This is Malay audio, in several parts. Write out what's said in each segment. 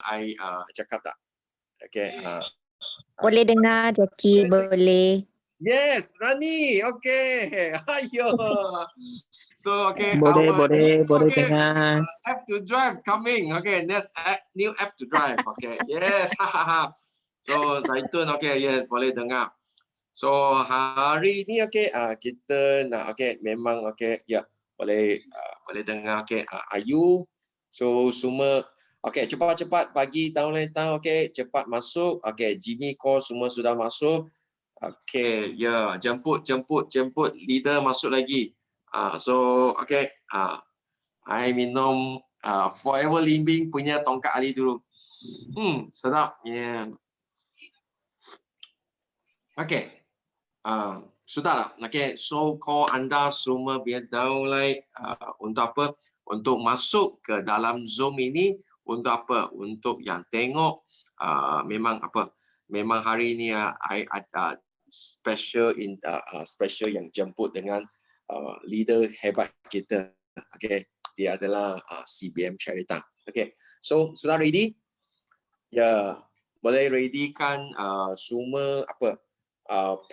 I cakap tak? Okay. Boleh dengar, Jackie. Boleh. Yes, Rani. Okay. Ayo. So okay. Boleh Okay. dengar. App to drive coming. Okay. Next new app to drive. Okay. Yes. So Zaitun. Okay. Yes. Boleh dengar. So hari ni okay. Kita nak okay. Memang okay. Ya. Boleh dengar. Okay. Ayu. So semua. Okay, cepat-cepat pagi tahun lain okay, cepat masuk. Okay, Jimmy call semua sudah masuk. Okay, ya, jemput leader masuk lagi. So okay, I minum Forever Living punya tongkat ali dulu. Sedap. Yeah. Okay. Sudahlah. Okay, so call anda semua biar download untuk apa? Untuk masuk ke dalam Zoom ini. Untuk apa? Untuk yang tengok memang apa? Memang hari ini I ada special yang jemput dengan leader hebat kita. Okay, dia adalah CBM Syarita. Okay, so sudah ready? Ya, boleh ready kan semua apa?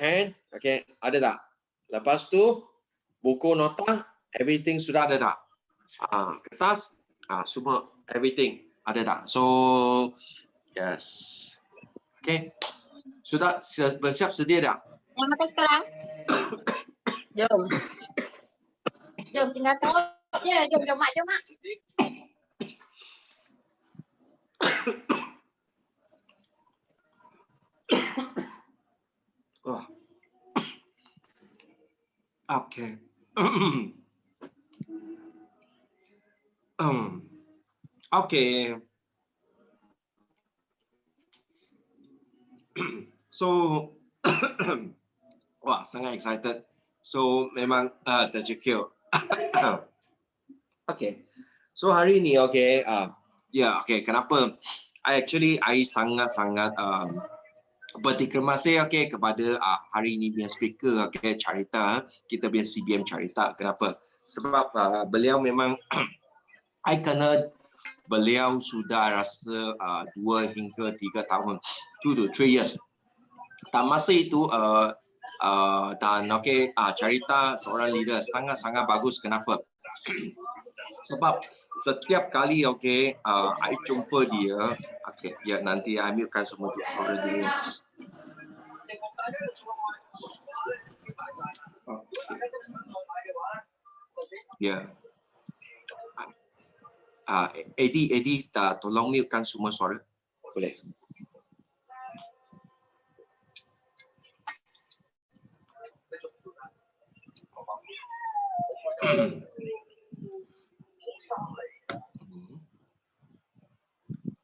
Pen, okay, ada tak? Lepas tu buku nota, everything sudah ada tak? Kertas, semua everything ada tak? So yes, okay, sudah bersiap sedia tak? Yang makan sekarang? Jom tinggal kau je. Jom mak. Oh. Okay. Okay. So, wah, sangat excited. So, memang tercekik. Okay. So, hari ni, okay. Okay. Kenapa? I sangat-sangat berterima kasih okay, kepada hari ini punya speaker okay, Carita, kita punya CBM Carita. Kenapa? Sebab beliau memang I kenal beliau sudah rasa 2 hingga 3 tahun, 2 to 3 years. Dan masa itu dan okay, Carita seorang leader sangat-sangat bagus. Kenapa? Sebab setiap kali okay, I jumpa dia, okay, ya nanti I mute-kan semua suara dulu. Ya. Eddie tolong mute-kan semua suara. Boleh.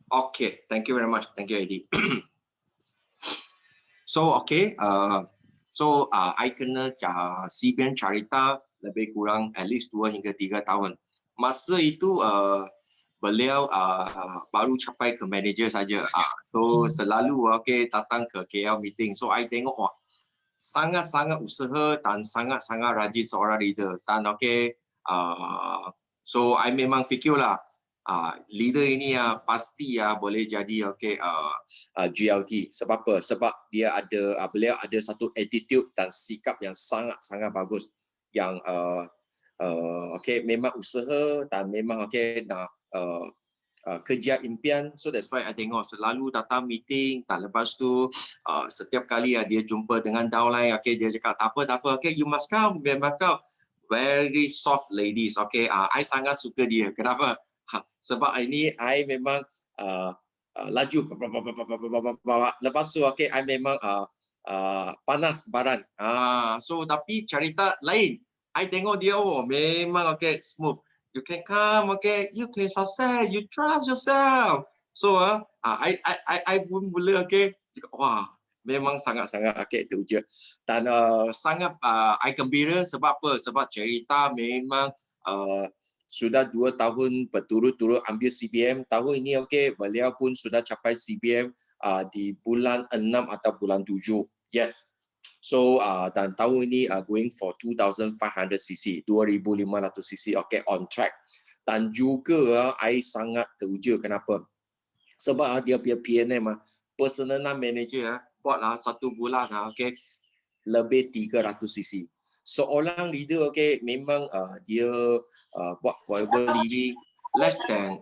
Okay, thank you very much. Thank you, Eddie. So, okay. I kenal CBM Carita lebih kurang at least 2 hingga 3 tahun. Masa itu beliau baru capai ke manager saja. So selalu okay datang ke KL meeting. So I tengok sangat-sangat usaha dan sangat-sangat rajin seorang leader. Dan okay, so I memang fikirlah leader ini pasti boleh jadi okay, GLT. Sebab apa? Sebab dia ada beliau ada satu attitude dan sikap yang sangat-sangat bagus. Yang okay, memang usaha dan memang okay nak kerja impian. So that's why I tengok selalu datang meeting. Dan lepas tu setiap kali dia jumpa dengan downline, okay, dia cakap tak apa, okay, you must come, memang kau very soft ladies. Okay, I sangat suka dia. Kenapa? Sebab ini I memang laju. Lepas tu okay, I memang panas badan. So tapi Carita lain. I tengok dia memang okay smooth. You can come, okay. You can success. You trust yourself. So I pun mula okay. Wah, memang sangat-sangat okay teruja. Dan sangat I gembira sebab apa? Sebab Carita memang sudah 2 tahun berturut-turut ambil CBM. Tahun ini okay, beliau pun sudah capai CBM di bulan 6 atau bulan 7. Yes. So dan tahun ini going for 2,500 cc, 2,500 cc, okay, on track. Dan juga I sangat teruja. Kenapa? Sebab dia punya PNM personal manager buat 1 bulan okay, lebih 300 cc. Seorang leader okay, memang dia buat forever living less than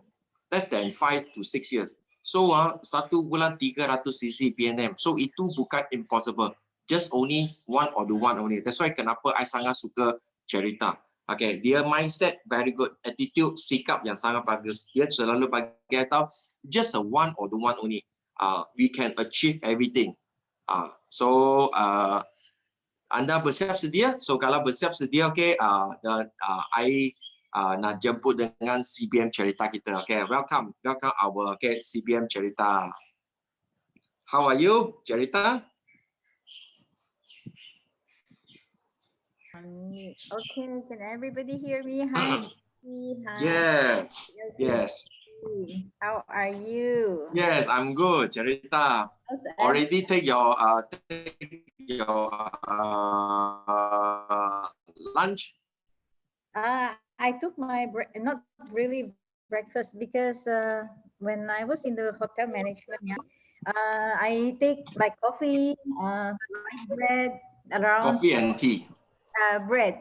5 to 6 years. So 1 bulan 300 cc PNM. So itu bukan impossible. Just only one or the one only. That's why kenapa I sangat suka cerita. Okay, dia mindset very good, attitude, sikap yang sangat bagus. Dia selalu bagi tahu just a one or the one only. We can achieve everything. So anda bersiap sedia? So kalau bersiap sedia, okay, dan I nak jemput dengan CBM cerita kita. Okay, welcome our okay CBM cerita. How are you, cerita? Okay, can everybody hear me? Hi. Hi. Yes. Yes. How are you? Yes, I'm good, cerita. Already take your lunch? I took my not really breakfast because when I was in the hotel management, I take like coffee, bread around Coffee and tea. bread.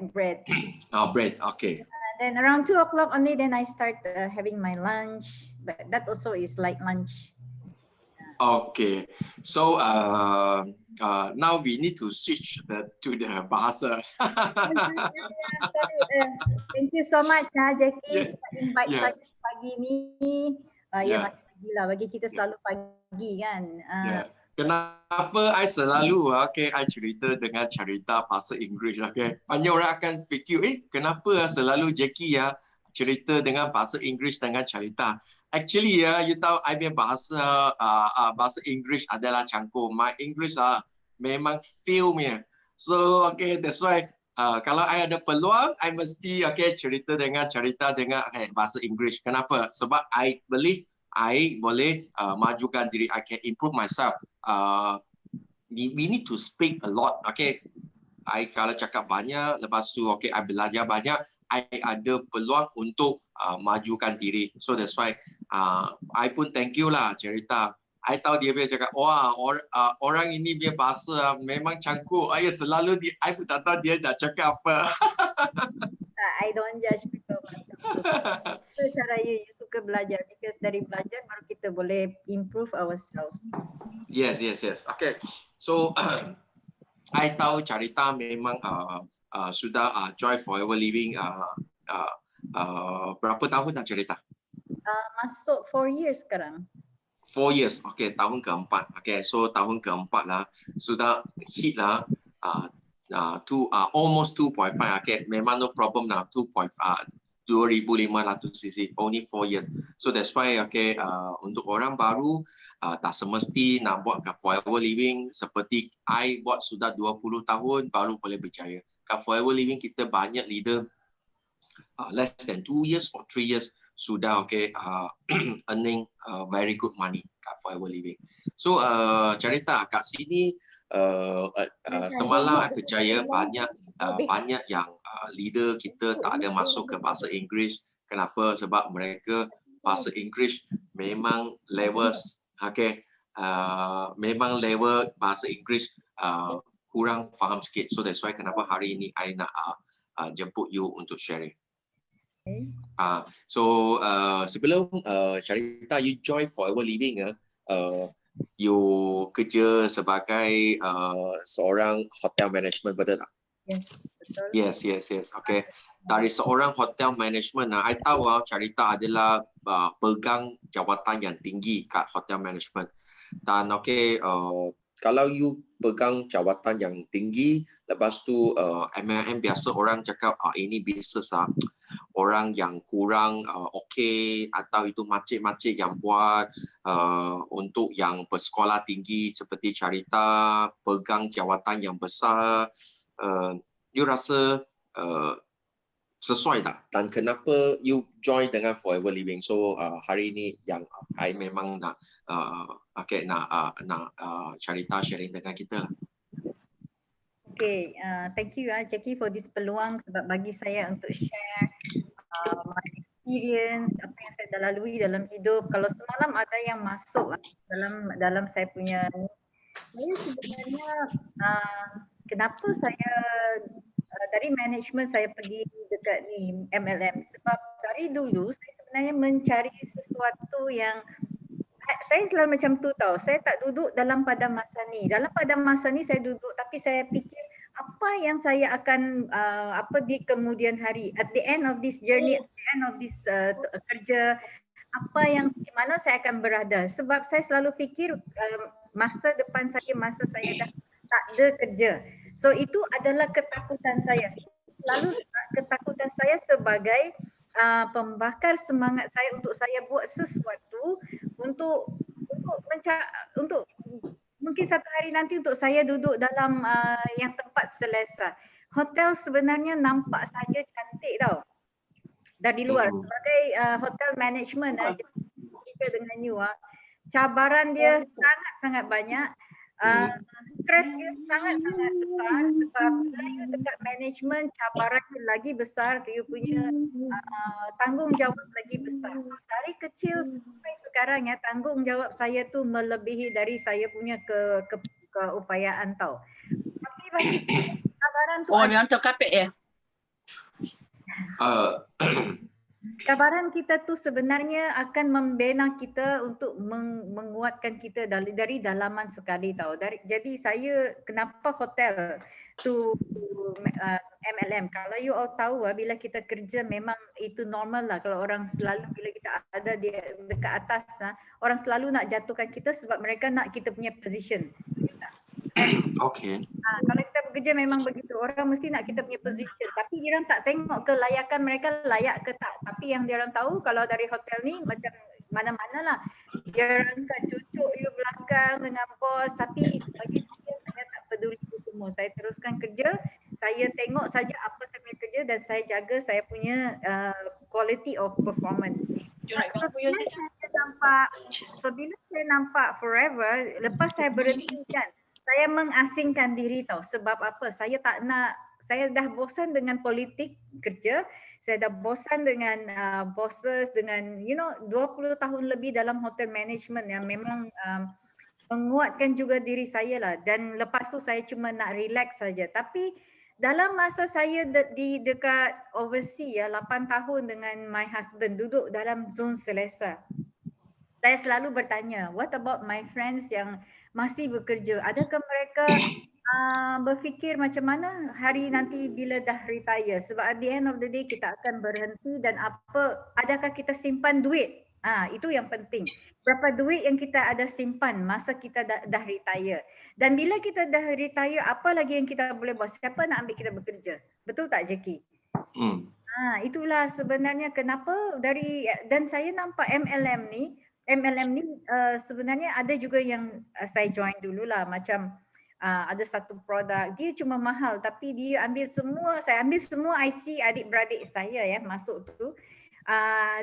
Oh, bread. Okay. Then around 2 o'clock only, then I start having my lunch. But that also is like lunch. Okay, so now we need to switch to the bahasa. Thank you so much, Jackie. Yeah. Invite Yeah. saya pagi ni. Ya, pagi lah. Bagi kita selalu pagi kan. Yeah. Kenapa I selalu I cerita dengan cerita bahasa Inggeris, okay? Banyak orang akan fikir, kenapa selalu Jackie cerita dengan bahasa Inggeris dengan cerita. Actually you tahu I punya bahasa Inggeris adalah cangkul. My English memang fail punya. So okay, that's why kalau I ada peluang, I mesti cerita dengan bahasa Inggeris. Kenapa? Sebab I believe I boleh majukan diri. I can improve myself. We need to speak a lot. Okay, I kalau cakap banyak, lepas tu I belajar banyak, I ada peluang untuk majukan diri. So that's why I pun thank you lah cerita. I tahu dia boleh cakap, wah orang ini dia bahasa memang cangkuk. I selalu I pun tak tahu dia nak cakap apa. I don't judge people. Itu cara you suka belajar, because dari belajar baru kita boleh improve ourselves. Yes. Okay, so I tahu cerita memang sudah join forever living berapa tahun dah cerita? Masuk 4 years sekarang. 4 years, okay, tahun keempat. Okay, so tahun keempat lah sudah hit lah almost 2.5. Okay, memang no problem lah 2,500 cc, only 4 years. So that's why untuk orang baru tak semesti nak buat kat forever living seperti I buat sudah 20 tahun baru boleh berjaya. Kat forever living kita banyak leader less than 2 years or 3 years sudah earning very good money kat forever living. So cerita kat sini semalam I percaya banyak yang leader kita tak ada masuk ke bahasa Inggeris. Kenapa? Sebab mereka bahasa Inggeris memang level memang level bahasa Inggeris kurang faham sikit. So that's why kenapa hari ini I nak jemput you untuk sharing. So sebelum cerita you join forever living you kerja sebagai seorang hotel management, betul tak? Yes. Okay. Dari seorang hotel management, I tahu cerita adalah pegang jawatan yang tinggi kat hotel management. Dan kalau you pegang jawatan yang tinggi, lepas tu MLM biasa orang cakap ini bisnes orang yang kurang atau itu makcik-makcik yang buat untuk yang bersekolah tinggi seperti cerita pegang jawatan yang besar. You rasa sesuai tak? Dan kenapa you join dengan forever living? So hari ini yang I memang nak cerita sharing dengan kita lah. Okay, thank you Jackie for this peluang sebab bagi saya untuk share my experience, apa yang saya kita lalui dalam hidup. Kalau semalam ada yang masuk dalam saya punya, saya sebenarnya kenapa saya dari manajemen saya pergi dekat ni MLM, sebab dari dulu saya sebenarnya mencari sesuatu yang saya selalu macam tu tau. Saya tak duduk dalam pada masa ni. Dalam pada masa ni saya duduk, tapi saya fikir apa yang saya akan di kemudian hari, at the end of this journey, at the end of this kerja, apa yang di mana saya akan berada. Sebab saya selalu fikir masa depan saya, masa saya dah tak ada kerja. So itu adalah ketakutan saya. Lalu ketakutan saya sebagai pembakar semangat saya untuk saya buat sesuatu untuk mungkin satu hari nanti untuk saya duduk dalam yang tempat selesa. Hotel sebenarnya nampak saja cantik tau dari luar. Sebagai hotel management kita dengan you, cabaran dia sangat-sangat banyak. Stres dia sangat-sangat besar sebab bila you dekat management, cabaran dia lagi besar, you punya tanggungjawab lagi besar. So dari kecil sampai sekarang ya, tanggungjawab saya tu melebihi dari saya punya keupayaan tau. Tapi bagi saya cabaran tu dia hantar kapek ya? Cabaran kita tu sebenarnya akan membina kita untuk menguatkan kita dari dalaman sekali tau. Jadi saya kenapa hotel tu MLM. Kalau you all tahu bila kita kerja memang itu normal lah. Kalau orang selalu bila kita ada di dekat atas, orang selalu nak jatuhkan kita sebab mereka nak kita punya position. Okay. Kalau kita bekerja memang begitu, orang mesti nak kita punya position, tapi dia orang tak tengok kelayakan mereka layak ke tak. Tapi yang dia orang tahu kalau dari hotel ni macam mana-mana lah, dia orang kan cucuk you belakang dengan bos, tapi bagi saya tak peduli itu semua. Saya teruskan kerja, saya tengok saja apa saya punya kerja dan saya jaga saya punya quality of performance. So bila saya nampak forever, lepas saya berhenti kan, saya mengasingkan diri tau. Sebab apa? Saya tak nak, saya dah bosan dengan politik kerja. Saya dah bosan dengan bosses, dengan 20 tahun lebih dalam hotel management yang memang menguatkan juga diri saya lah. Dan lepas tu saya cuma nak relax saja. Tapi dalam masa saya dekat overseas 8 tahun dengan my husband duduk dalam zon selesa, saya selalu bertanya, what about my friends yang masih bekerja? Adakah mereka berfikir macam mana hari nanti bila dah retire? Sebab at the end of the day kita akan berhenti dan adakah kita simpan duit? Itu yang penting. Berapa duit yang kita ada simpan masa kita dah retire? Dan bila kita dah retire, apa lagi yang kita boleh buat? Siapa nak ambil kita bekerja? Betul tak Jackie? Itulah sebenarnya kenapa dan saya nampak MLM ni sebenarnya ada juga yang saya join dululah, macam ada satu produk dia cuma mahal tapi saya ambil semua IC adik-beradik saya ya masuk tu,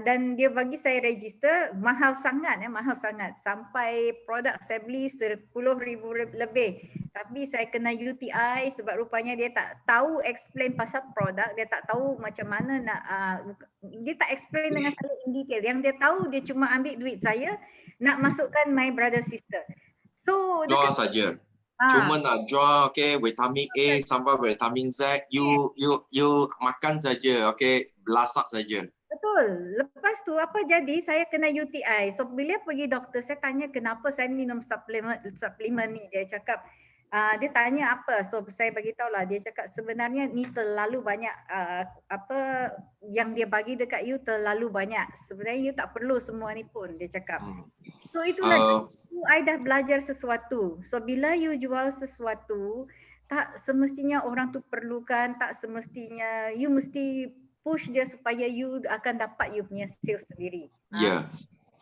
dan dia bagi saya register mahal sangat sampai produk saya beli 10,000 lebih, tapi saya kena UTI sebab rupanya dia tak tahu explain pasal produk, dia tak tahu macam mana nak dia tak explain dengan saya in detail. Yang dia tahu dia cuma ambil duit saya nak masukkan my brother sister. So jual saja. Cuma nak jual vitamin A sampai vitamin Z, you makan saja, belasak saja. Betul. Lepas tu apa jadi? Saya kena UTI. So bila pergi doktor, saya tanya kenapa saya minum suplemen ni. Dia cakap dia tanya apa. So saya bagi tahu lah. Dia cakap sebenarnya ni terlalu banyak yang dia bagi dekat you terlalu banyak. Sebenarnya you tak perlu semua ni pun, dia cakap. So itulah I dah belajar sesuatu. So bila you jual sesuatu, tak semestinya orang tu perlukan, tak semestinya you mesti push dia supaya you akan dapat you punya sales sendiri. Yeah.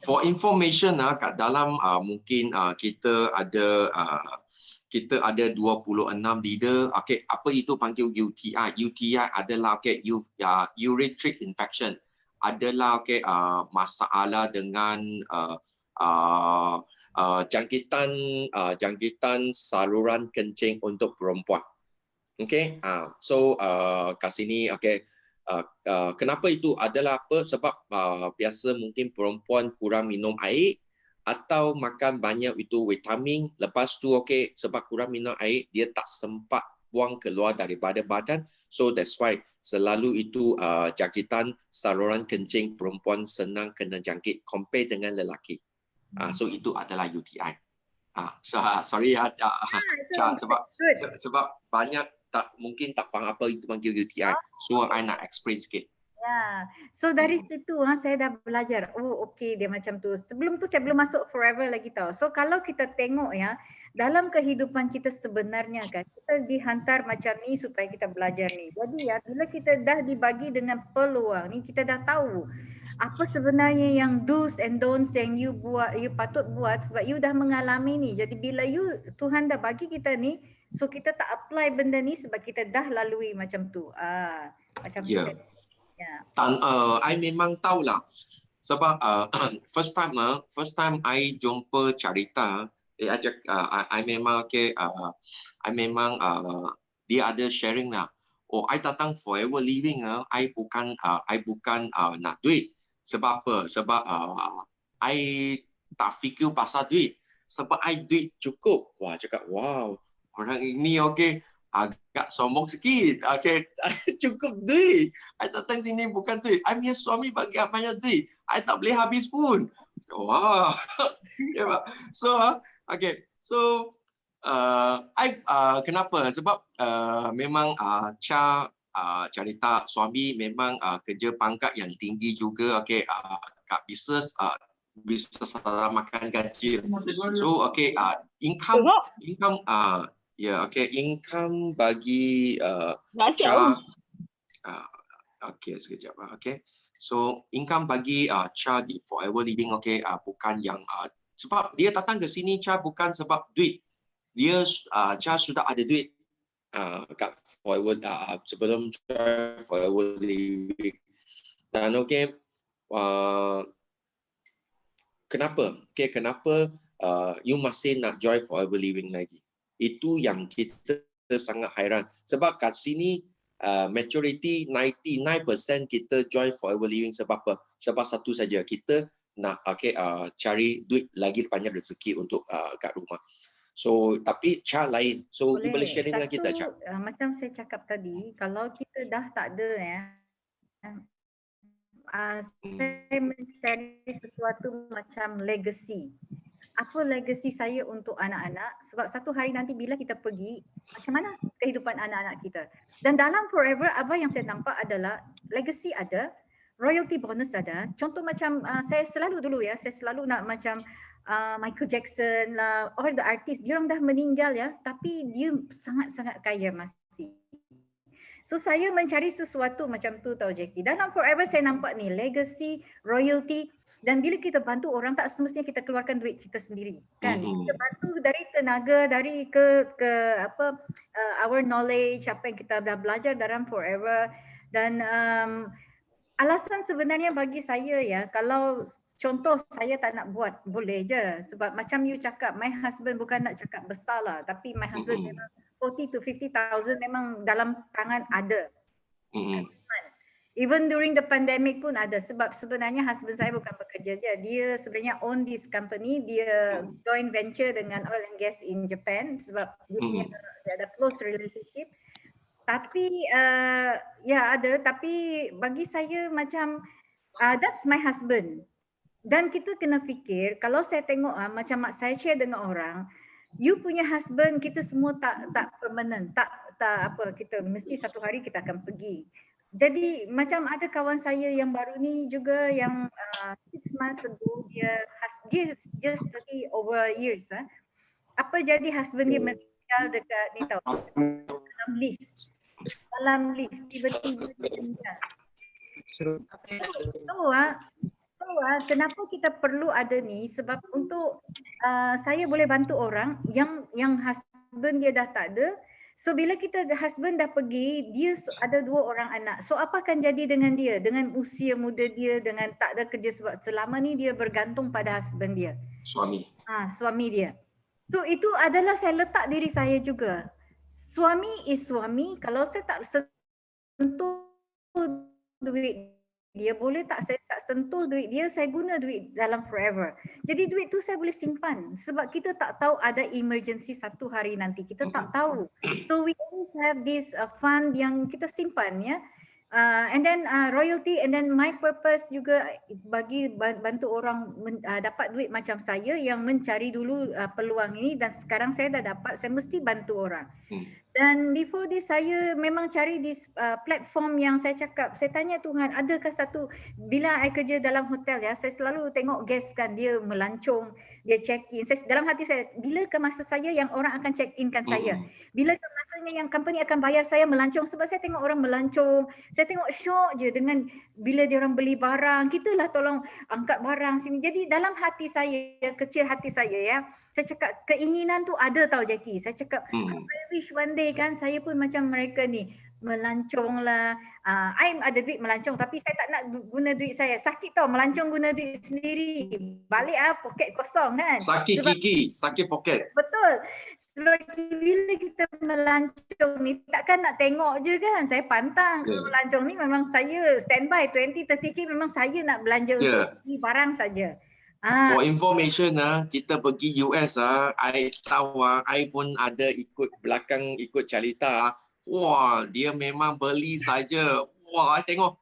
For information kat dalam mungkin kita ada 26 leader. Apa itu panggil UTI? UTI adalah urinary tract infection. Adalah masalah dengan jangkitan saluran kencing untuk perempuan. So kat sini Kenapa itu adalah apa? Sebab biasa mungkin perempuan kurang minum air atau makan banyak itu vitamin. Lepas tu okey, sebab kurang minum air, dia tak sempat buang keluar daripada badan. So that's why selalu itu jangkitan saluran kencing perempuan senang kena jangkit compare dengan lelaki. So itu adalah UTI. Sorry ya, Cha, sebab banyak mungkin tak faham apa itu panggil UTI. So I nak explain sikit. Ya, so dari situ saya dah belajar. Oh, okey, dia macam tu. Sebelum tu saya belum masuk forever lagi tau. So kalau kita tengok ya, dalam kehidupan kita sebenarnya kan, kita dihantar macam ni supaya kita belajar ni. Jadi ya, bila kita dah dibagi dengan peluang ni, kita dah tahu apa sebenarnya yang do's and don'ts yang you buat, you patut buat sebab you dah mengalami ni. Jadi bila Tuhan dah bagi kita ni, so kita tak apply benda ni sebab kita dah lalui macam tu. Macam tu. I memang tahulah sebab first time I jumpa Charita, I memang dia ada sharing lah. Oh, I datang forever living I bukan nak duit. Sebab apa? Sebab I tak fikir pasal duit. Sebab I duit cukup. Wah, cakap wow, orang ini okey. Agak sombong sikit. Okay. Cukup duit. I datang sini bukan duit. I punya suami bagi banyak duit. I tak boleh habis pun. Wow. Yeah, so, okay. So, kenapa? Sebab memang Charita suami memang kerja pangkat yang tinggi juga. Okay. Kat bisnes makan gaji. So, okay. Income income bagi Cha. Sekejap. Okay. So income bagi Cha di Forever Living bukan yang sebab dia datang ke sini Cha bukan sebab duit. Dia Cha sudah ada duit kat Forever sebelum Forever Living. Dan kenapa? Kenapa you masih nak join Forever Living lagi? Itu yang kita sangat hairan. Sebab kat sini majority 99% kita join Forever Living sebab apa? Sebab satu saja, kita nak cari duit lagi banyak rezeki untuk kat rumah. So tapi Cha lain. So you boleh sharing dengan kita Cha. Macam saya cakap tadi, kalau kita dah tak ada saya mencari sesuatu macam legacy. Apa legacy saya untuk anak-anak, sebab satu hari nanti bila kita pergi, macam mana kehidupan anak-anak kita. Dan dalam forever, apa yang saya nampak adalah legacy ada, royalty bonus ada. Contoh macam saya selalu nak macam Michael Jackson lah, all the artist, dia orang dah meninggal ya, tapi dia sangat-sangat kaya masih. So saya mencari sesuatu macam tu tau Jackie. Dalam forever saya nampak ni legacy, royalty. Dan bila kita bantu orang, tak semestinya kita keluarkan duit kita sendiri kan. Kita bantu dari tenaga, dari ke our knowledge, apa yang kita dah belajar dalam forever. Dan alasan sebenarnya bagi saya ya, kalau contoh saya tak nak buat, boleh je. Sebab macam you cakap, my husband bukan nak cakap besar lah, tapi my husband memang 40 to 50,000 memang dalam tangan ada. Even during the pandemic pun ada, sebab sebenarnya husband saya bukan bekerja je. Dia sebenarnya own this company, dia joint venture dengan oil and gas in Japan sebab dia ada close relationship. Tapi ada, tapi bagi saya macam that's my husband. Dan kita kena fikir, kalau saya tengok macam mak saya share dengan orang, you punya husband kita semua tak permanent, tak kita mesti satu hari kita akan pergi. Jadi macam ada kawan saya yang baru ni juga yang 6 months ago dia just 30 over years apa jadi husband dia meninggal dekat ni tau, dalam lift tiba-tiba dia meninggal. Kenapa kita perlu ada ni? Sebab untuk saya boleh bantu orang yang husband dia dah tak ada. So bila kita husband dah pergi, dia ada 2 orang anak. So apa akan jadi dengan dia? Dengan usia muda dia, dengan tak ada kerja sebab selama ni dia bergantung pada husband dia. Suami dia. So itu adalah saya letak diri saya juga. Suami is suami. Kalau saya tak sentuh duit dia, boleh tak saya tak sentuh duit dia, saya guna duit dalam forever. Jadi duit tu saya boleh simpan sebab kita tak tahu ada emergency satu hari nanti, kita tak tahu. So we always have this fund yang kita simpan ya. And then royalty, and then my purpose juga bagi bantu orang dapat duit macam saya yang mencari dulu peluang ini, dan sekarang saya dah dapat, saya mesti bantu orang. Dan before this saya memang cari this platform yang saya cakap, saya tanya Tuhan, adakah satu, bila I kerja dalam hotel ya, saya selalu tengok guest kan, dia melancong, dia check in. Saya, dalam hati saya, bila ke masa saya yang orang akan check in kan saya? Bila ke masanya yang company akan bayar saya melancong? Sebab saya tengok orang melancong, saya tengok syok je dengan bila dia orang beli barang, kita lah tolong angkat barang sini. Jadi dalam hati saya, kecil hati saya ya, saya cakap keinginan tu ada tau Jackie. Saya cakap I wish one day kan saya pun macam mereka ni, melancong lah. I ada duit melancong, tapi saya tak nak guna duit saya. Sakit tau melancong guna duit sendiri. Balik poket kosong kan. Sakit gigi, sakit poket. Betul. Sebab bila kita melancong ni, takkan nak tengok je kan. Saya pantang. Kalau melancong ni memang saya standby 20-30K, memang saya nak belanja untuk beli barang saja. For information kita pergi US I tahu I pun ada ikut belakang, ikut Charita. Wah, dia memang beli saja. Wah, I tengok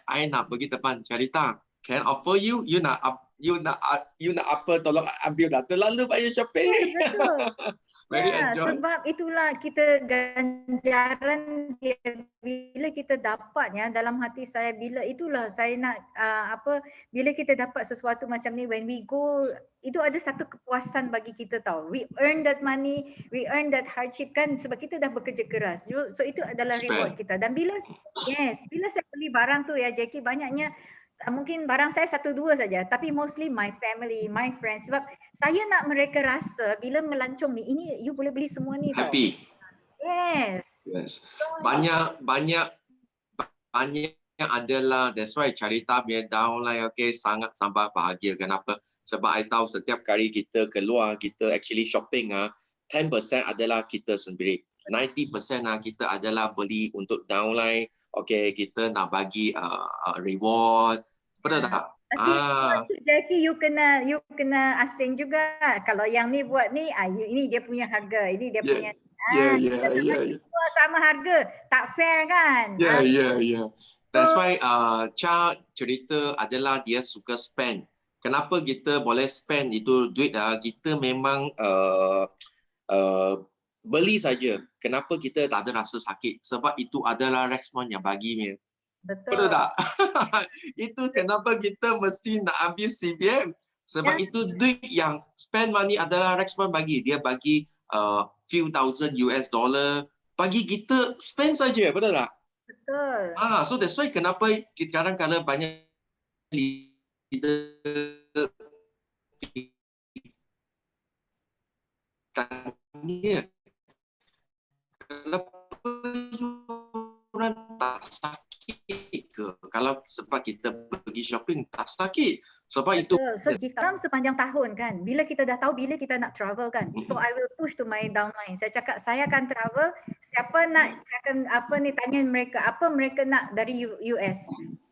I nak pergi depan Charita. Can offer you, you nak apa, tolong ambil dah. Terlalu banyak shopping. Very enjoy. Sebab itulah kita ganjaran dia bila kita dapat ya, dalam hati saya, bila itulah saya nak bila kita dapat sesuatu macam ni, when we go, itu ada satu kepuasan bagi kita tahu. We earn that money, we earn that hardship kan, sebab kita dah bekerja keras. So itu adalah reward kita. Dan bila saya beli barang tu ya Jackie, banyaknya mungkin barang saya 1-2 saja, tapi mostly my family, my friends, sebab saya nak mereka rasa bila melancong ni, ini you boleh beli semua ni tau. Happy. Yes. Banyak adalah, that's why Charita punya downline sangat sampai bahagia. Kenapa? Sebab I tahu setiap kali kita keluar, kita actually shopping 10% adalah kita sendiri. 90% kita adalah beli untuk downline. Kita nak bagi reward. Betul tak? Jackie, you kena asing juga. Kalau yang ni buat ni, ini dia punya harga, ini dia punya. Sama harga, tak fair kan? That's why Cerita adalah dia suka spend. Kenapa kita boleh spend itu duit? Kita memang beli saja. Kenapa kita tak ada rasa sakit? Sebab itu adalah respon yang baginya. Betul tak? Itu kenapa kita mesti nak ambil CBM. Sebab itu duit yang spend money adalah respon bagi. Dia bagi few thousand US dollar. Bagi kita spend saja. Betul tak? Betul. So that's why kenapa kadang-kadang banyak leader tanya, kenapa orang tak sakit ke? Kalau sebab kita pergi shopping tak sakit. Sebab itu. So dalam sepanjang tahun kan, bila kita dah tahu bila kita nak travel kan, so I will push to my downline. Saya cakap saya akan travel, siapa nak, saya akan tanya mereka apa mereka nak dari US.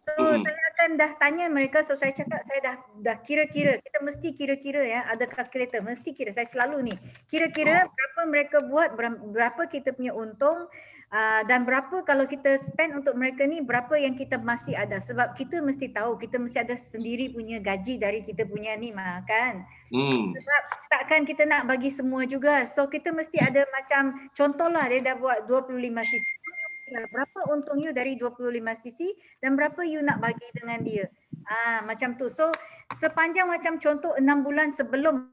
So saya akan dah tanya mereka, so saya cakap saya dah kira-kira, kita mesti kira-kira ya, ada kalkulator, mesti kira. Saya selalu ni kira-kira berapa mereka buat, berapa kita punya untung, dan berapa kalau kita spend untuk mereka ni, berapa yang kita masih ada. Sebab kita mesti tahu, kita mesti ada sendiri punya gaji dari kita punya ni kan. Sebab takkan kita nak bagi semua juga. So kita mesti ada macam, contohlah dia dah buat 25 cc. Berapa untung you dari 25 cc dan berapa you nak bagi dengan dia. Macam tu. So sepanjang macam contoh 6 bulan sebelum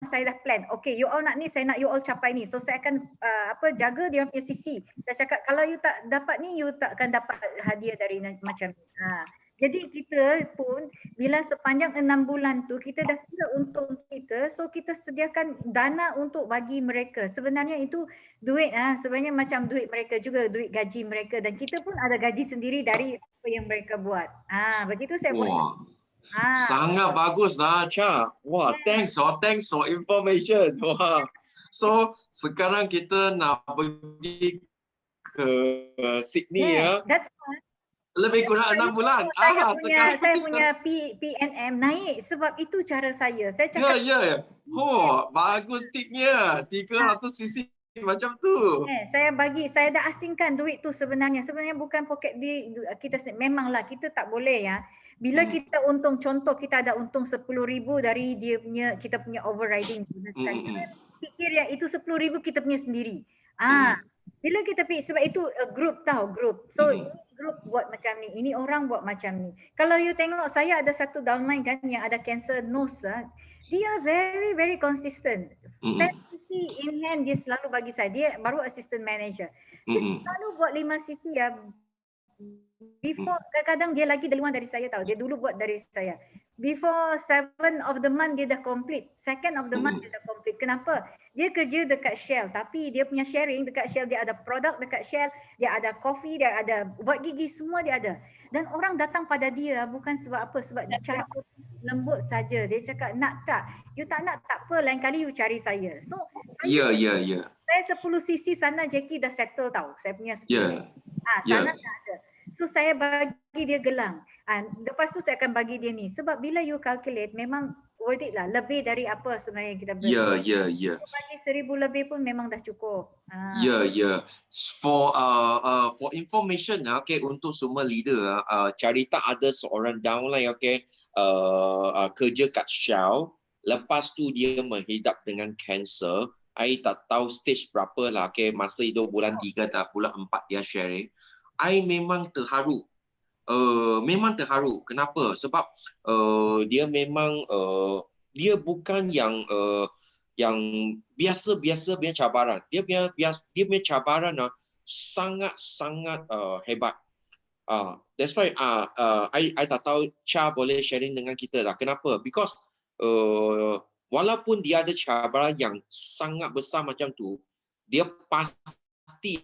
saya dah plan, okay you all nak ni, saya nak you all capai ni, so saya akan jaga dia punya sisi. Saya cakap kalau you tak dapat ni, you tak akan dapat hadiah dari macam ni. Jadi kita pun bila sepanjang 6 bulan tu kita dah kira untung kita, so kita sediakan dana untuk bagi mereka. Sebenarnya itu duit sebenarnya macam duit mereka juga, duit gaji mereka, dan kita pun ada gaji sendiri dari apa yang mereka buat. Begitu saya buat. Sangat bagus Cha. Wah, thanks for information. Wah. So sekarang kita nak pergi ke Sydney That's fine. Lebih kurang 6 bulan. Saya punya PNM naik sebab itu cara saya. Saya Ya, cakap ya. Oh, bagus tipnya. 300 cc macam tu. saya dah asingkan duit tu sebenarnya. Sebenarnya bukan poket kita sendiri. Memanglah kita tak boleh ya. Bila kita untung, contoh kita ada untung 10,000 dari kita punya overriding. Fikir ya itu 10,000 kita punya sendiri. Bila kita pergi, sebab itu group group. So ini group buat macam ni, ini orang buat macam ni. Kalau you tengok saya ada satu downline kan yang ada cancer nose, dia very very consistent. 10 cc in hand dia selalu bagi saya. Dia baru assistant manager. Dia selalu buat 5 cc ya. Before kadang-kadang dia lagi duluan dari saya tahu. Dia dulu buat dari saya. Before 7 of the month dia dah complete. 2nd of the month dia dah complete. Kenapa? Dia kerja dekat Shell tapi dia punya sharing dekat Shell, dia ada produk dekat Shell, dia ada coffee, dia ada ubat gigi, semua dia ada. Dan orang datang pada dia bukan sebab apa, sebab cara lembut saja. Dia cakap nak tak? You tak nak tak apa, lain kali you cari saya. So Ya. saya 10 cc sana Jackie dah settle tahu. Saya punya 10 Ya. sana tak ada. So saya bagi dia gelang. Lepas tu saya akan bagi dia ni. Sebab bila you calculate memang worth it lah. Lebih dari apa sebenarnya yang kita beli. Ya. Bagi 1,000 lebih pun memang dah cukup. Ya. For information, okay, untuk semua leader, Carita ada seorang downline, okay, kerja kat Shell. Lepas tu dia menghidap dengan kanser. I tak tahu stage berapa lah, okay, masa itu bulan 3 tak bulan 4 dia sharing. I memang terharu. Memang terharu. Kenapa? Sebab dia memang dia bukan yang biasa-biasa punya cabaran. Dia punya cabaran sangat-sangat hebat. That's why I tak tahu Cha boleh sharing dengan kita lah. Kenapa? Because walaupun dia ada cabaran yang sangat besar macam tu, dia pasti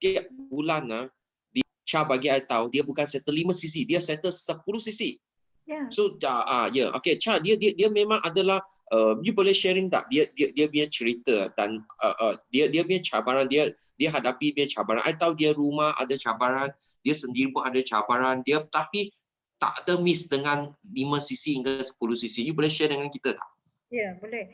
setiap bulan dia Cha bagi I tahu dia bukan settle 5 cc, dia settle 10 cc. So okay, Cha dia memang adalah you boleh sharing tak dia punya cerita dan dia punya cabaran, dia hadapi dia cabaran. I tahu dia rumah ada cabaran, dia sendiri pun ada cabaran, dia tapi tak ada miss dengan 5 cc hingga 10 cc. You boleh share dengan kita tak? Ya, boleh.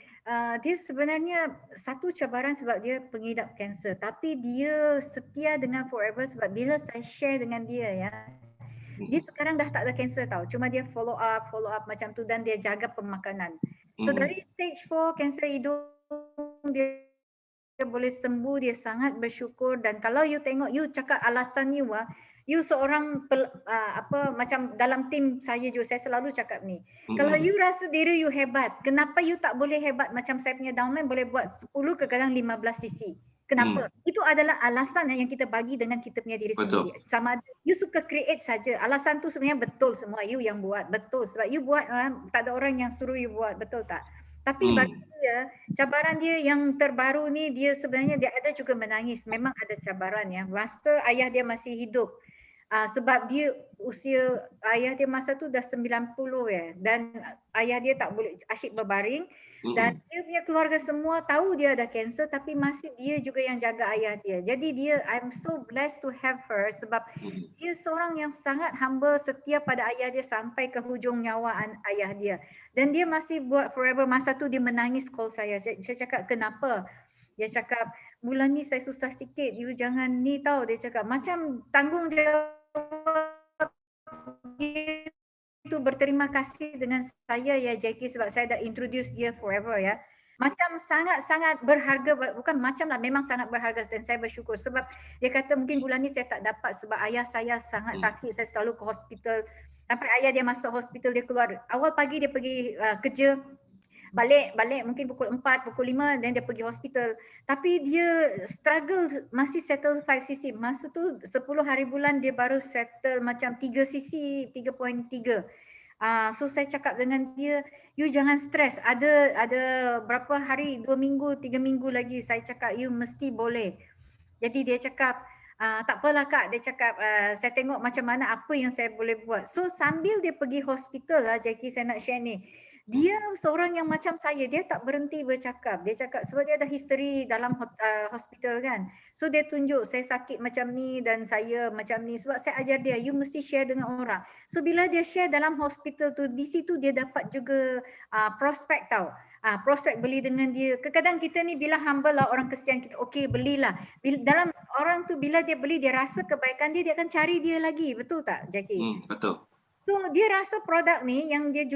Dia sebenarnya satu cabaran sebab dia pengidap kanser, tapi dia setia dengan Forever sebab bila saya share dengan dia ya, dia sekarang dah tak ada kanser tahu. Cuma dia follow up macam tu dan dia jaga pemakanan. So dari stage 4 kanser hidung dia boleh sembuh, dia sangat bersyukur. Dan kalau you tengok, you cakap alasan you seorang macam dalam tim saya juga, saya selalu cakap ni. Kalau you rasa diri you hebat, kenapa you tak boleh hebat macam saya punya downline boleh buat 10 ke kadang 15 cc? Kenapa? Itu adalah alasan yang kita bagi dengan kita punya diri sendiri. Sama ada you suka create saja. Alasan tu sebenarnya betul semua you yang buat. Betul sebab you buat, tak ada orang yang suruh you buat, betul tak? Tapi bagi dia, cabaran dia yang terbaru ni, dia sebenarnya dia ada juga menangis. Memang ada cabaran ya. Masa ayah dia masih hidup. Sebab dia usia ayah dia masa tu dah 90 ya, dan ayah dia tak boleh asyik berbaring dan dia punya keluarga semua tahu dia ada kanser tapi masih dia juga yang jaga ayah dia. Jadi I'm so blessed to have her sebab dia seorang yang sangat humble, setia pada ayah dia sampai ke hujung nyawa ayah dia. Dan dia masih buat Forever. Masa tu dia menangis call saya. Saya cakap kenapa? Dia cakap bulan ni saya susah sikit, you jangan ni tahu. Dia cakap macam tanggungjawab itu berterima kasih dengan saya ya Jackie sebab saya dah introduce dia Forever ya. Macam sangat-sangat berharga, bukan macam lah, memang sangat berharga dan saya bersyukur sebab dia kata mungkin bulan ni saya tak dapat sebab ayah saya sangat sakit, saya selalu ke hospital. Sampai ayah dia masuk hospital, dia keluar. Awal pagi dia pergi kerja, balik mungkin pukul 4, pukul 5 dan dia pergi hospital. Tapi dia struggle masih settle 5 cc. Masa tu 10 hari bulan dia baru settle macam 3 cc, 3.3. So saya cakap dengan dia, you jangan stres. Ada berapa hari, 2 minggu, 3 minggu lagi. Saya cakap you mesti boleh. Jadi dia cakap, tak apalah Kak, dia cakap saya tengok macam mana apa yang saya boleh buat. So sambil dia pergi hospital lah Jackie, saya nak share ni. Dia seorang yang macam saya, dia tak berhenti bercakap. Dia cakap sebab dia ada history dalam hospital kan. So dia tunjuk saya sakit macam ni dan saya macam ni sebab saya ajar dia you mesti share dengan orang. So bila dia share dalam hospital tu, di situ dia dapat juga prospek tau. Prospek beli dengan dia. Kadang-kadang kita ni bila humble lah, orang kesian kita, okey belilah. Dalam orang tu bila dia beli, dia rasa kebaikan dia akan cari dia lagi. Betul tak Jackie? Betul. So dia rasa produk ni yang dia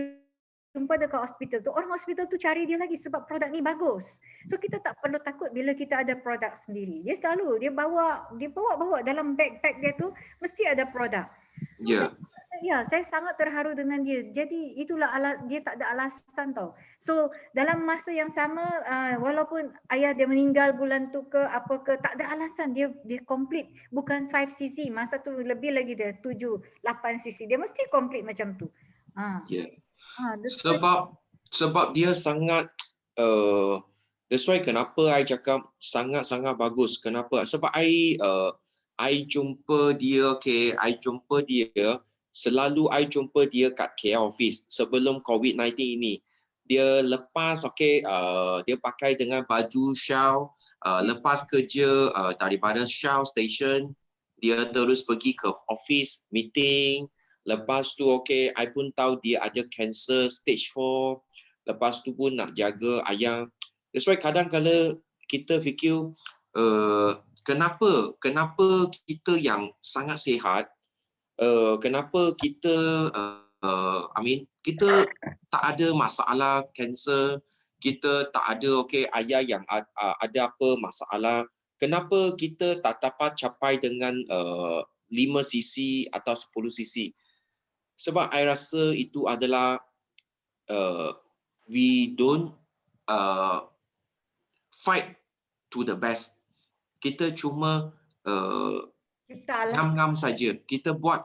jumpa dekat hospital tu, orang hospital tu cari dia lagi sebab produk ni bagus. So kita tak perlu takut bila kita ada produk sendiri. Dia selalu dia bawa dalam backpack dia tu mesti ada produk. So saya sangat terharu dengan dia. Jadi itulah dia tak ada alasan tau. So dalam masa yang sama walaupun ayah dia meninggal bulan tu ke apa ke, tak ada alasan, dia complete. Bukan 5cc, masa tu lebih lagi dia 7-8cc. Dia mesti complete macam tu. Sebab dia sangat that's why kenapa I cakap sangat-sangat bagus. Kenapa? Sebab I jumpa dia, I jumpa dia, selalu I jumpa dia kat KL office sebelum COVID-19 ini. Dia lepas dia pakai dengan baju Shell, lepas kerja daripada Shell station, dia terus pergi ke office meeting. Lepas tu I pun tahu dia ada cancer stage 4. Lepas tu pun nak jaga ayah. That's why kadang-kadang kita fikir kenapa kita yang sangat sihat, kenapa kita kita tak ada masalah cancer, kita tak ada ayah yang ada apa masalah. Kenapa kita tak dapat capai dengan 5cc atau 10cc? Sebab I rasa itu adalah we don't fight to the best. Kita cuma ngam-ngam saja. Kita buat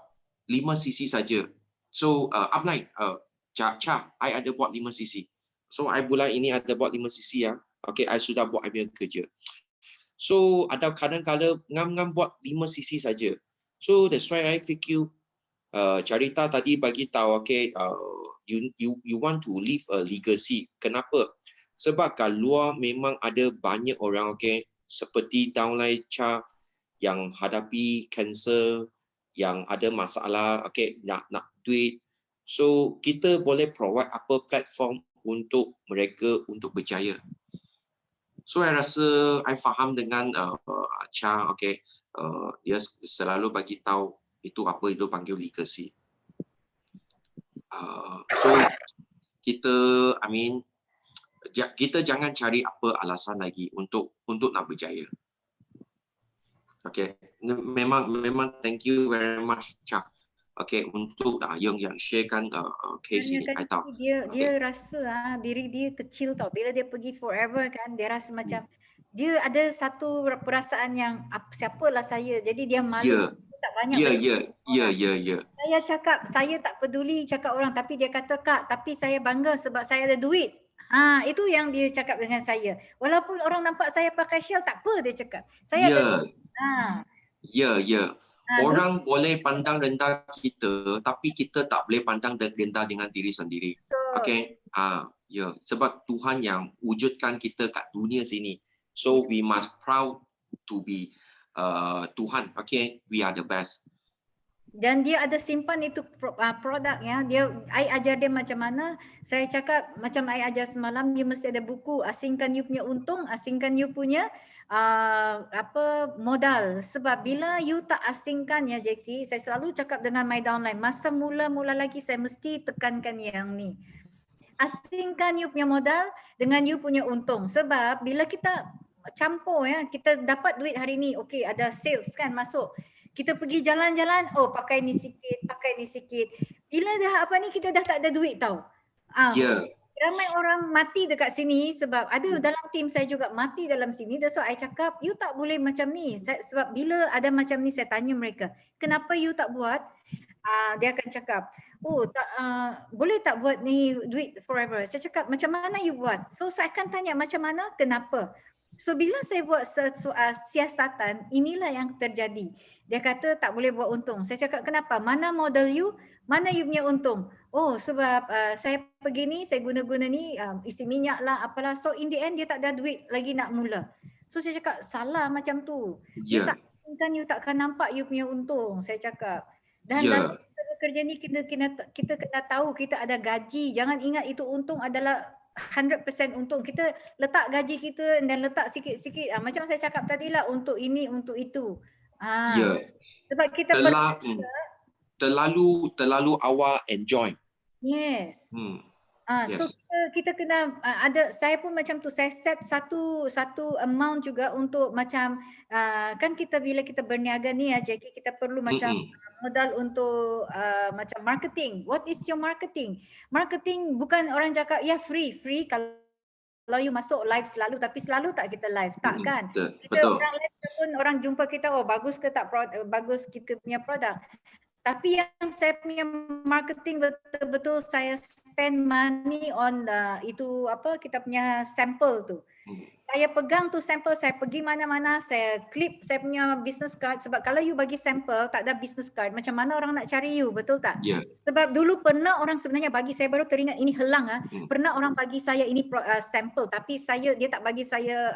5cc saja. So upline, Cha, I ada buat 5cc. So I bulan ini ada buat 5cc ya. I sudah buat I punya kerja. So ada kadang-kadang ngam-ngam buat 5cc saja. So that's why I fikir Charita tadi bagi tahu you want to leave a legacy. Kenapa? Sebab kat luar memang ada banyak orang seperti downline Cha yang hadapi cancer, yang ada masalah nak duit. So kita boleh provide apa platform untuk mereka untuk berjaya. So I rasa I faham dengan Cha, dia selalu bagi tahu itu apa itu panggil legacy. So kita jangan cari apa alasan lagi untuk nak berjaya. Memang thank you very much Cha. Untuk yang sharekan case ini. Dia rasa diri dia kecil tau. Bila dia pergi Forever kan, dia rasa macam dia ada satu perasaan yang siapalah saya. Jadi dia malu. Tak banyak. Saya cakap saya tak peduli cakap orang, tapi dia kata Kak, tapi saya bangga sebab saya ada duit. Itu yang dia cakap dengan saya. Walaupun orang nampak saya pakai Shell, tak apa dia cakap. Saya ada duit. Orang boleh pandang rendah kita, tapi kita tak boleh pandang rendah dengan diri sendiri. Sebab Tuhan yang wujudkan kita kat dunia sini. So we must proud to be Tuhan. We are the best. Dan dia ada simpan itu produk ya. I ajar dia macam mana. Saya cakap macam I ajar semalam, you mesti ada buku. Asingkan you punya untung, asingkan you punya modal. Sebab bila you tak asingkan ya Jackie, saya selalu cakap dengan my downline, masa mula-mula lagi saya mesti tekankan yang ni. Asingkan you punya modal dengan you punya untung. Sebab bila kita campur ya, kita dapat duit hari ni, ada sales kan masuk. Kita pergi jalan-jalan, pakai ni sikit. Bila dah ni kita dah tak ada duit tau. Ramai orang mati dekat sini sebab ada dalam tim saya juga mati dalam sini. That's why I cakap, you tak boleh macam ni. Sebab bila ada macam ni saya tanya mereka, kenapa you tak buat? Dia akan cakap, boleh tak buat ni duit forever? Saya cakap, macam mana you buat? So saya akan tanya macam mana, kenapa? So bila saya buat siasatan, inilah yang terjadi. Dia kata tak boleh buat untung. Saya cakap kenapa? Mana modal you? Mana you punya untung? Oh, sebab saya pergi ni, saya guna-guna ni, isi minyak lah, apalah. So in the end dia tak ada duit lagi nak mula. So saya cakap salah macam tu. You Ya, tak kan you takkan nampak you punya untung, saya cakap. Dan dalam ya, kita bekerja ni kita kena tahu kita ada gaji. Jangan ingat itu untung adalah 100% untung. Kita letak gaji kita dan letak sikit-sikit. Macam saya cakap tadi lah, untuk ini, untuk itu. ya. Sebab kita perlu. Telah, terlalu awal enjoy. Yes. So Yes. kita kena ada, saya pun macam tu, saya set satu amount juga untuk macam kan kita bila kita berniaga ni Jackie, kita perlu macam modal untuk macam marketing. What is your marketing? Marketing bukan orang cakap ya free kalau you masuk live selalu, tapi selalu tak kita live, tak kan? Kita Betul. orang live pun orang jumpa kita, oh bagus ke tak bagus kita punya produk. Tapi yang saya punya marketing betul-betul saya spend money on itu apa, kita punya sample tu. Saya pegang tu sampel, saya pergi mana-mana, saya clip saya punya business card. Sebab kalau you bagi sampel, tak ada business card, macam mana orang nak cari you, betul tak? Ya. Sebab dulu pernah orang sebenarnya bagi, saya baru teringat ini helang pernah orang bagi saya ini sampel, tapi dia tak bagi saya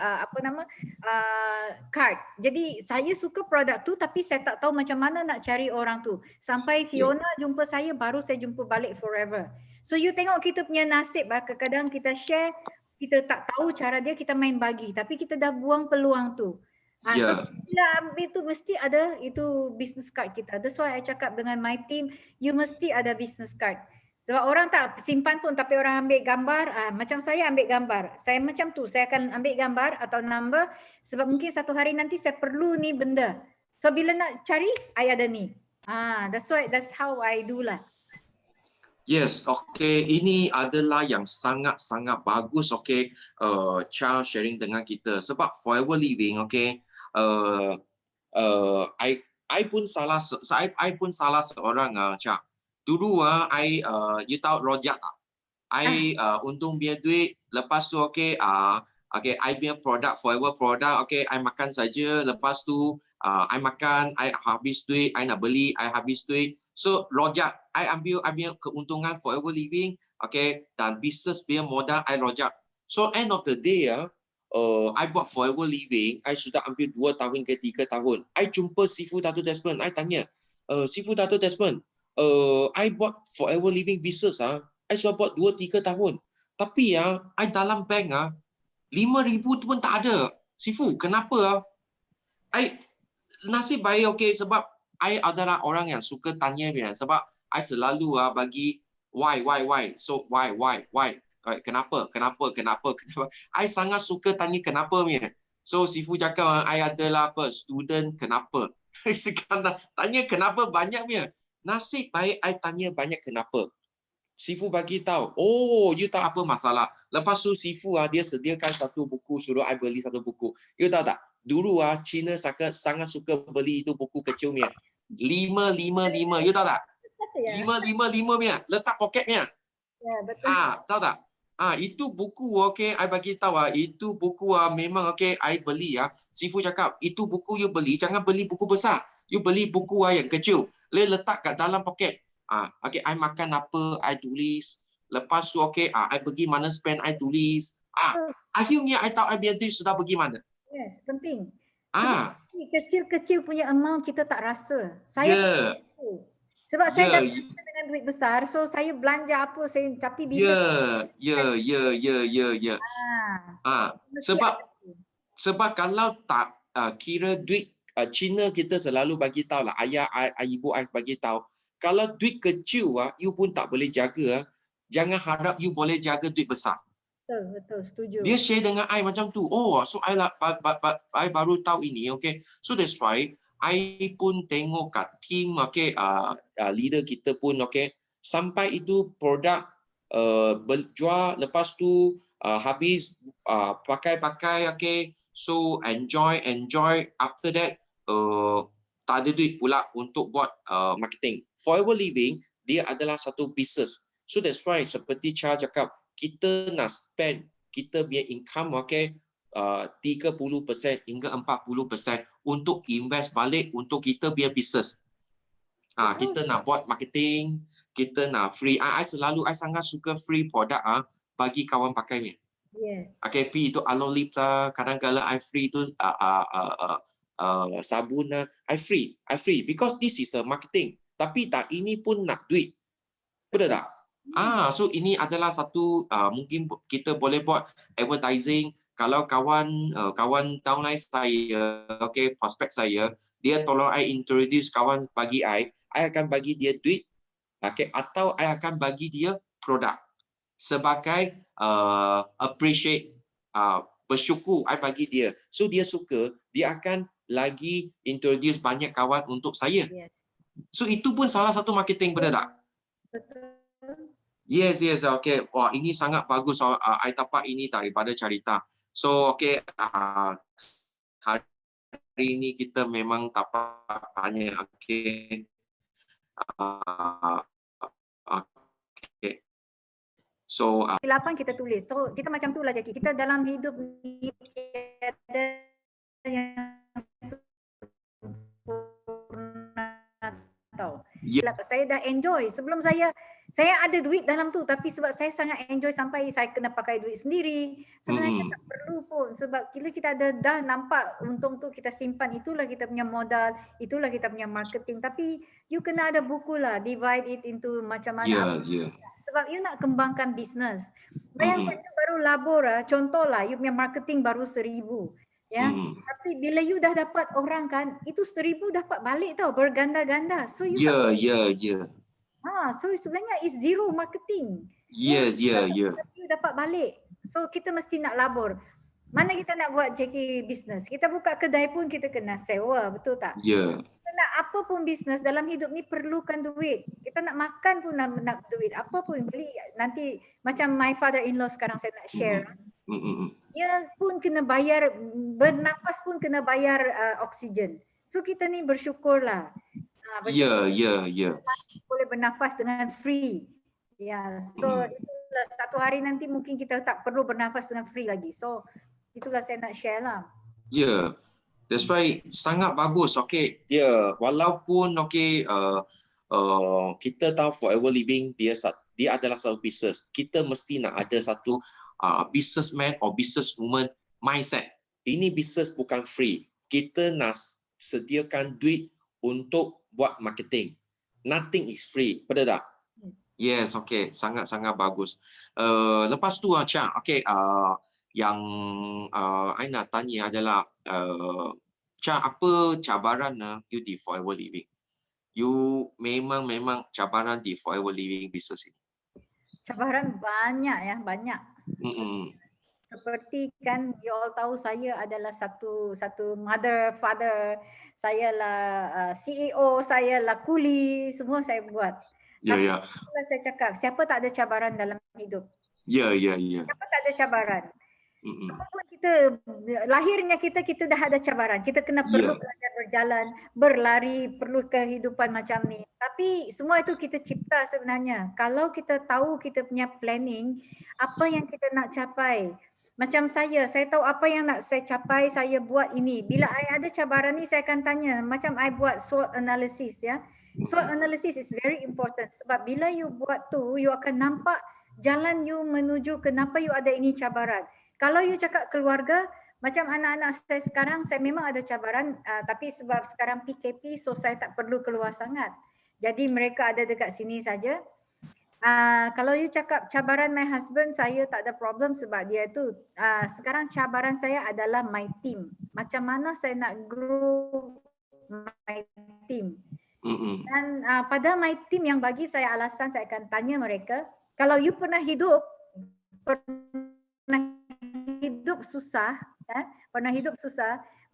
card. Jadi saya suka produk tu, tapi saya tak tahu macam mana nak cari orang tu. Sampai Fiona jumpa saya, baru saya jumpa balik Forever. So you tengok kita punya nasib, kadang-kadang kita share, kita tak tahu cara dia, kita main bagi, tapi kita dah buang peluang tu. So bila ambil tu mesti ada itu business card kita. That's why I cakap dengan my team, you mesti ada business card. Sebab orang tak simpan pun, tapi orang ambil gambar. Macam saya ambil gambar, saya macam tu, saya akan ambil gambar atau number, sebab mungkin satu hari nanti saya perlu ni benda. So bila nak cari, I ada ni. That's how I do lah. Yes, okay. Ini adalah yang sangat-sangat bagus, okay. Charles sharing dengan kita. Sebab forever living, okay. I pun salah seorang, Charles. Dulu, you tahu rojak tak? Untung biar duit. Lepas tu, okay, I punya produk, forever produk, okay, I makan saja. Lepas tu, I makan, I habis duit, I nak beli, I habis duit. So rojak, I ambil keuntungan forever living, okay, dan bisnes biar modal I rojak. So end of the day, I buat forever living, I sudah ambil 2 tahun ke 3 tahun. I jumpa Sifu Dato' Desmond, I tanya, Sifu Dato' Desmond, I buat forever living business, I sudah buat 2-3 tahun. Tapi I dalam bank 5,000 tu pun tak ada. Sifu, kenapa? I nasib baik, okay, sebab I adalah orang yang suka tanya dia, sebab I selalu bagi why. So why? Kenapa? I sangat suka tanya kenapa dia. So Sifu cakap I adalah student kenapa. Sekarang tanya kenapa banyak dia. Nasib baik I tanya banyak kenapa. Sifu bagi tahu, oh, you tahu apa masalah. Lepas tu Sifu dia sediakan satu buku, suruh I beli satu buku. You tahu tak? Dulu Cina sangat suka beli itu buku kecil ni. 555, you tahu tak? 555 punya, letak pocketnya. Ya, betul. Tahu tak? Itu buku, okay, I bagi tahu itu buku memang, okay, I beli Sifu cakap, itu buku you beli, jangan beli buku besar. You beli buku yang kecil. Letak kat dalam poket. Okay, I makan apa, I tulis. Lepas tu, okay, I pergi mana spend, I tulis. Akhirnya I tahu I punya duit sudah pergi mana. Yes, penting. Sebab kecil-kecil punya amount kita tak rasa. Saya sebab saya dah dengan duit besar, so saya belanja apa saya, tapi bila sebab kalau tak kira duit Cina, kita selalu bagi tahu lah, ayah ibu I bagi tahu, kalau duit kecil you pun tak boleh jaga, jangan harap you boleh jaga duit besar. Betul, setuju. Dia share dengan I macam tu. Oh, so I baru tahu ini, okay. So that's why I pun tengok kat team, okay, leader kita pun, okay, sampai itu produk jual, lepas tu habis pakai, okay. So enjoy. After that, tak ada duit pula untuk buat marketing. Forever living, dia adalah satu business. So that's why seperti Charles cakap, kita nak spend kita punya income, okay, 30% hingga 40% untuk invest balik untuk kita punya business. Kita nak buat marketing, kita nak free. I sangat suka free produk bagi kawan pakai ni. Yes. Okay, free itu aloe lips kadang-kadang I free itu sabun I free because this is a marketing. Tapi tak, ini pun nak duit. Betul tak? So ini adalah satu mungkin kita boleh buat advertising. Kalau kawan downline saya, okay, prospek saya, dia tolong I introduce kawan bagi I akan bagi dia duit, okay, atau I akan bagi dia produk sebagai appreciate, bersyukur I bagi dia. So dia suka, dia akan lagi introduce banyak kawan untuk saya. Yes. So itu pun salah satu marketing, betul tak? Betul. Yes, okay. Wah, ini sangat bagus. I dapat ini daripada Carita. So, okay. Hari ini kita memang dapat banyak. Okay. Okay. So, 8 kita tulis. So, kita macam tu lah, Jackie. Kita dalam hidup ni ada yang tau. Yeah. Saya dah enjoy. Sebelum saya ada duit dalam tu, tapi sebab saya sangat enjoy sampai saya kena pakai duit sendiri. Sebenarnya tak perlu pun, sebab bila kita ada dah nampak untung tu kita simpan, itulah kita punya modal, itulah kita punya marketing. Tapi you kena ada buku lah, divide it into macam mana. Sebab you nak kembangkan bisnes. Bayangkan you baru labor contoh lah, you punya marketing baru 1,000. Ya, tapi bila you dah dapat orang kan, itu 1,000 dapat balik tau, berganda-ganda. So you so sebenarnya is zero marketing. You dapat balik. So kita mesti nak labor. Mana kita nak buat JK business? Kita buka kedai pun kita kena sewa, betul tak? Kita nak apa pun bisnes dalam hidup ni perlukan duit. Kita nak makan pun nak duit. Apa pun beli nanti, macam my father-in-law sekarang saya nak share. Dia pun kena bayar, bernafas pun kena bayar oksigen. So kita ni bersyukurlah. Boleh bernafas dengan free. So itulah, satu hari nanti mungkin kita tak perlu bernafas dengan free lagi. So itulah saya nak share lah. That's why sangat bagus. Okay, walaupun okay, kita tahu Forever Living dia adalah satu business. Kita mesti nak ada satu businessman or businesswoman mindset. Ini business bukan free. Kita nak sediakan duit untuk buat marketing. Nothing is free, betul tak? Yes, okay, sangat-sangat bagus. Lepas tu Cha, okay, yang I nak tanya adalah Cha, apa cabaran you di Forever Living? You memang cabaran di Forever Living business ini. Cabaran banyak ya, banyak. Seperti kan you all tahu, saya adalah satu mother, father, saya lah CEO, saya lah kuli, semua saya buat. Tapi itulah saya cakap, siapa tak ada cabaran dalam hidup? Siapa tak ada cabaran? Apapun kita, lahirnya kita dah ada cabaran. Kita kena perlu belajar berjalan, berlari, perlu kehidupan macam ni. Tapi semua itu kita cipta sebenarnya. Kalau kita tahu kita punya planning, apa yang kita nak capai. Macam saya tahu apa yang nak saya capai, saya buat ini. Bila I ada cabaran ni, saya akan tanya. Macam I buat SWOT analysis ya. SWOT analysis is very important. Sebab bila you buat tu, you akan nampak jalan you menuju kenapa you ada ini cabaran. Kalau you cakap keluarga, macam anak-anak saya sekarang, saya memang ada cabaran, tapi sebab sekarang PKP, so saya tak perlu keluar sangat. Jadi mereka ada dekat sini saja. Kalau you cakap cabaran my husband, saya tak ada problem sebab dia tu. Sekarang cabaran saya adalah my team. Macam mana saya nak grow my team. Dan pada my team yang bagi saya alasan, saya akan tanya mereka, kalau you pernah hidup susah,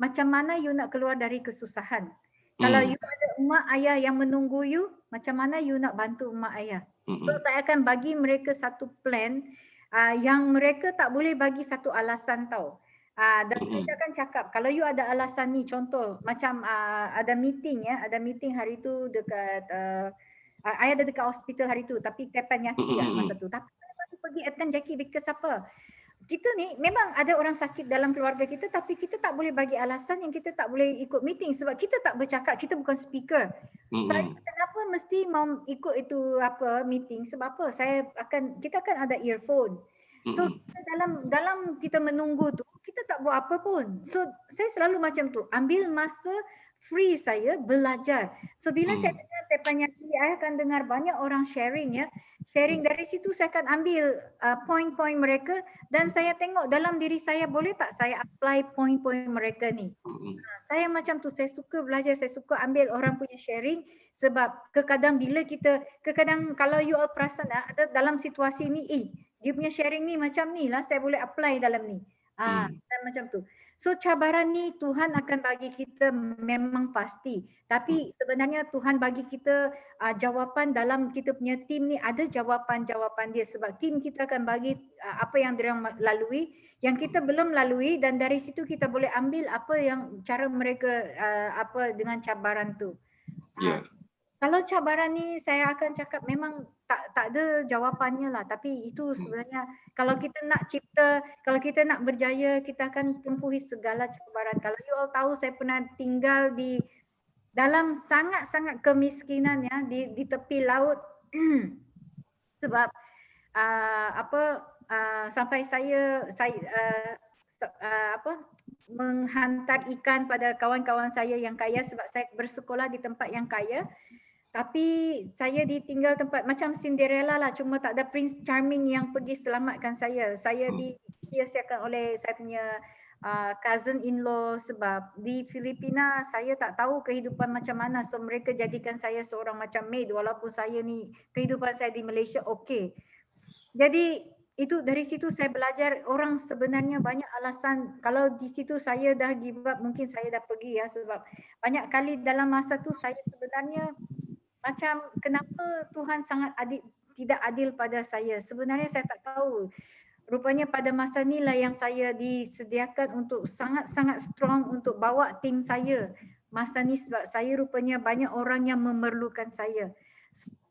macam mana you nak keluar dari kesusahan? Kalau you ada mak ayah yang menunggu you, macam mana you nak bantu mak ayah? So saya akan bagi mereka satu plan yang mereka tak boleh bagi satu alasan tau. Dan saya akan cakap, kalau you ada alasan ni, contoh macam ada meeting hari tu dekat I ada dekat hospital hari tu, tapi Tepan Yaki masa tu. Tapi lepas tu pergi attend Jackie because apa? kita ni memang ada orang sakit dalam keluarga kita, tapi kita tak boleh bagi alasan yang kita tak boleh ikut meeting sebab kita tak bercakap, kita bukan speaker. Saya kenapa mesti mau ikut itu apa meeting, sebab apa? Kita akan ada earphone. So dalam kita menunggu tu kita tak buat apa pun. So saya selalu macam tu, ambil masa free saya belajar. So bila saya dengar Teppanyaki, saya akan dengar banyak orang sharing ya. Sharing dari situ saya akan ambil point-point mereka dan saya tengok dalam diri saya, boleh tak saya apply point-point mereka ni. Saya macam tu, saya suka belajar, saya suka ambil orang punya sharing sebab kadang kalau you all perasan ada dalam situasi ni, dia punya sharing ni macam ni lah, saya boleh apply dalam ni. Dan macam tu. So cabaran ni Tuhan akan bagi kita memang pasti. Tapi sebenarnya Tuhan bagi kita jawapan dalam kita punya tim ni, ada jawapan-jawapan dia sebab tim kita akan bagi apa yang dia lalui, yang kita belum lalui, dan dari situ kita boleh ambil apa yang cara mereka apa dengan cabaran tu. Kalau cabaran ni saya akan cakap memang tak ada jawapannya lah, tapi itu sebenarnya kalau kita nak cipta, kalau kita nak berjaya, kita akan tempuhi segala cabaran. Kalau you all tahu, saya pernah tinggal di dalam sangat-sangat kemiskinan ya, di tepi laut sebab sampai saya menghantar ikan pada kawan-kawan saya yang kaya sebab saya bersekolah di tempat yang kaya. Tapi saya ditinggal tempat macam Cinderella lah, cuma tak ada Prince Charming yang pergi selamatkan saya. Saya disia-siakan oleh saya punya cousin-in-law sebab di Filipina saya tak tahu kehidupan macam mana. So mereka jadikan saya seorang macam maid walaupun saya ni kehidupan saya di Malaysia okey. Jadi itu dari situ saya belajar orang sebenarnya banyak alasan. Kalau di situ saya dah give up, mungkin saya dah pergi ya, sebab banyak kali dalam masa tu saya sebenarnya macam kenapa Tuhan sangat tidak adil pada saya. Sebenarnya saya tak tahu. Rupanya pada masa inilah yang saya disediakan untuk sangat-sangat strong untuk bawa tim saya. Masa ni sebab saya rupanya banyak orang yang memerlukan saya.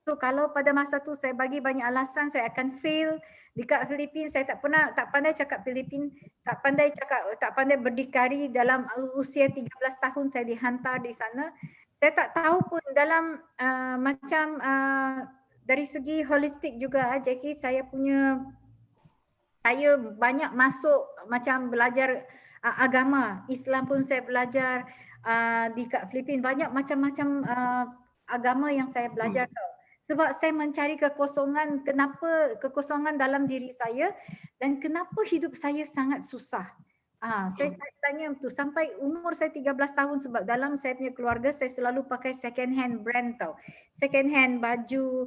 So kalau pada masa tu saya bagi banyak alasan, saya akan fail. Dekat Filipina saya tak pandai cakap Filipin, tak pandai berdikari. Dalam usia 13 tahun saya dihantar di sana. Saya tak tahu pun dalam dari segi holistik juga Jackie, saya banyak masuk macam belajar agama. Islam pun saya belajar di Filipina, banyak macam-macam agama yang saya belajar tau. Sebab saya mencari kekosongan dalam diri saya dan kenapa hidup saya sangat susah. Saya tanya tu sampai umur saya 13 tahun sebab dalam saya punya keluarga saya selalu pakai second hand brand tau. Second hand baju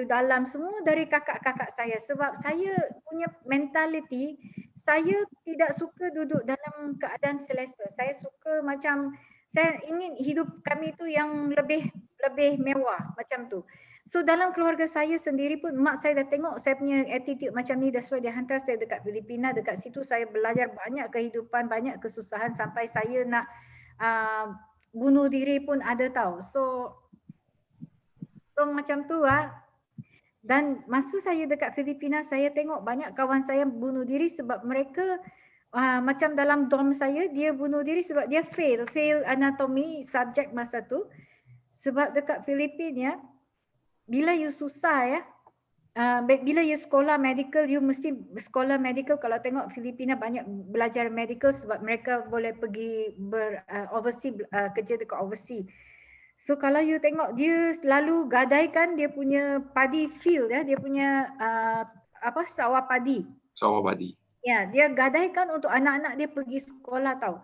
dalam semua dari kakak-kakak saya sebab saya punya mentality, saya tidak suka duduk dalam keadaan selesa. Saya suka saya ingin hidup kami tu yang lebih mewah macam tu. So dalam keluarga saya sendiri pun mak saya dah tengok saya punya attitude macam ni, that's why dia hantar saya dekat Filipina. Dekat situ saya belajar banyak kehidupan, banyak kesusahan sampai saya nak bunuh diri pun ada tau. So macam tu Dan masa saya dekat Filipina saya tengok banyak kawan saya bunuh diri sebab mereka macam dalam dorm saya, dia bunuh diri sebab dia fail anatomi subjek masa tu. Sebab dekat Filipina bila you susah bila you sekolah medical, you mesti sekolah medical. Kalau tengok Filipina banyak belajar medical sebab mereka boleh pergi overseas, kerja dekat overseas. So kalau you tengok dia selalu gadaikan dia punya padi field dia punya sawah padi. Ya, dia gadaikan untuk anak-anak dia pergi sekolah tau.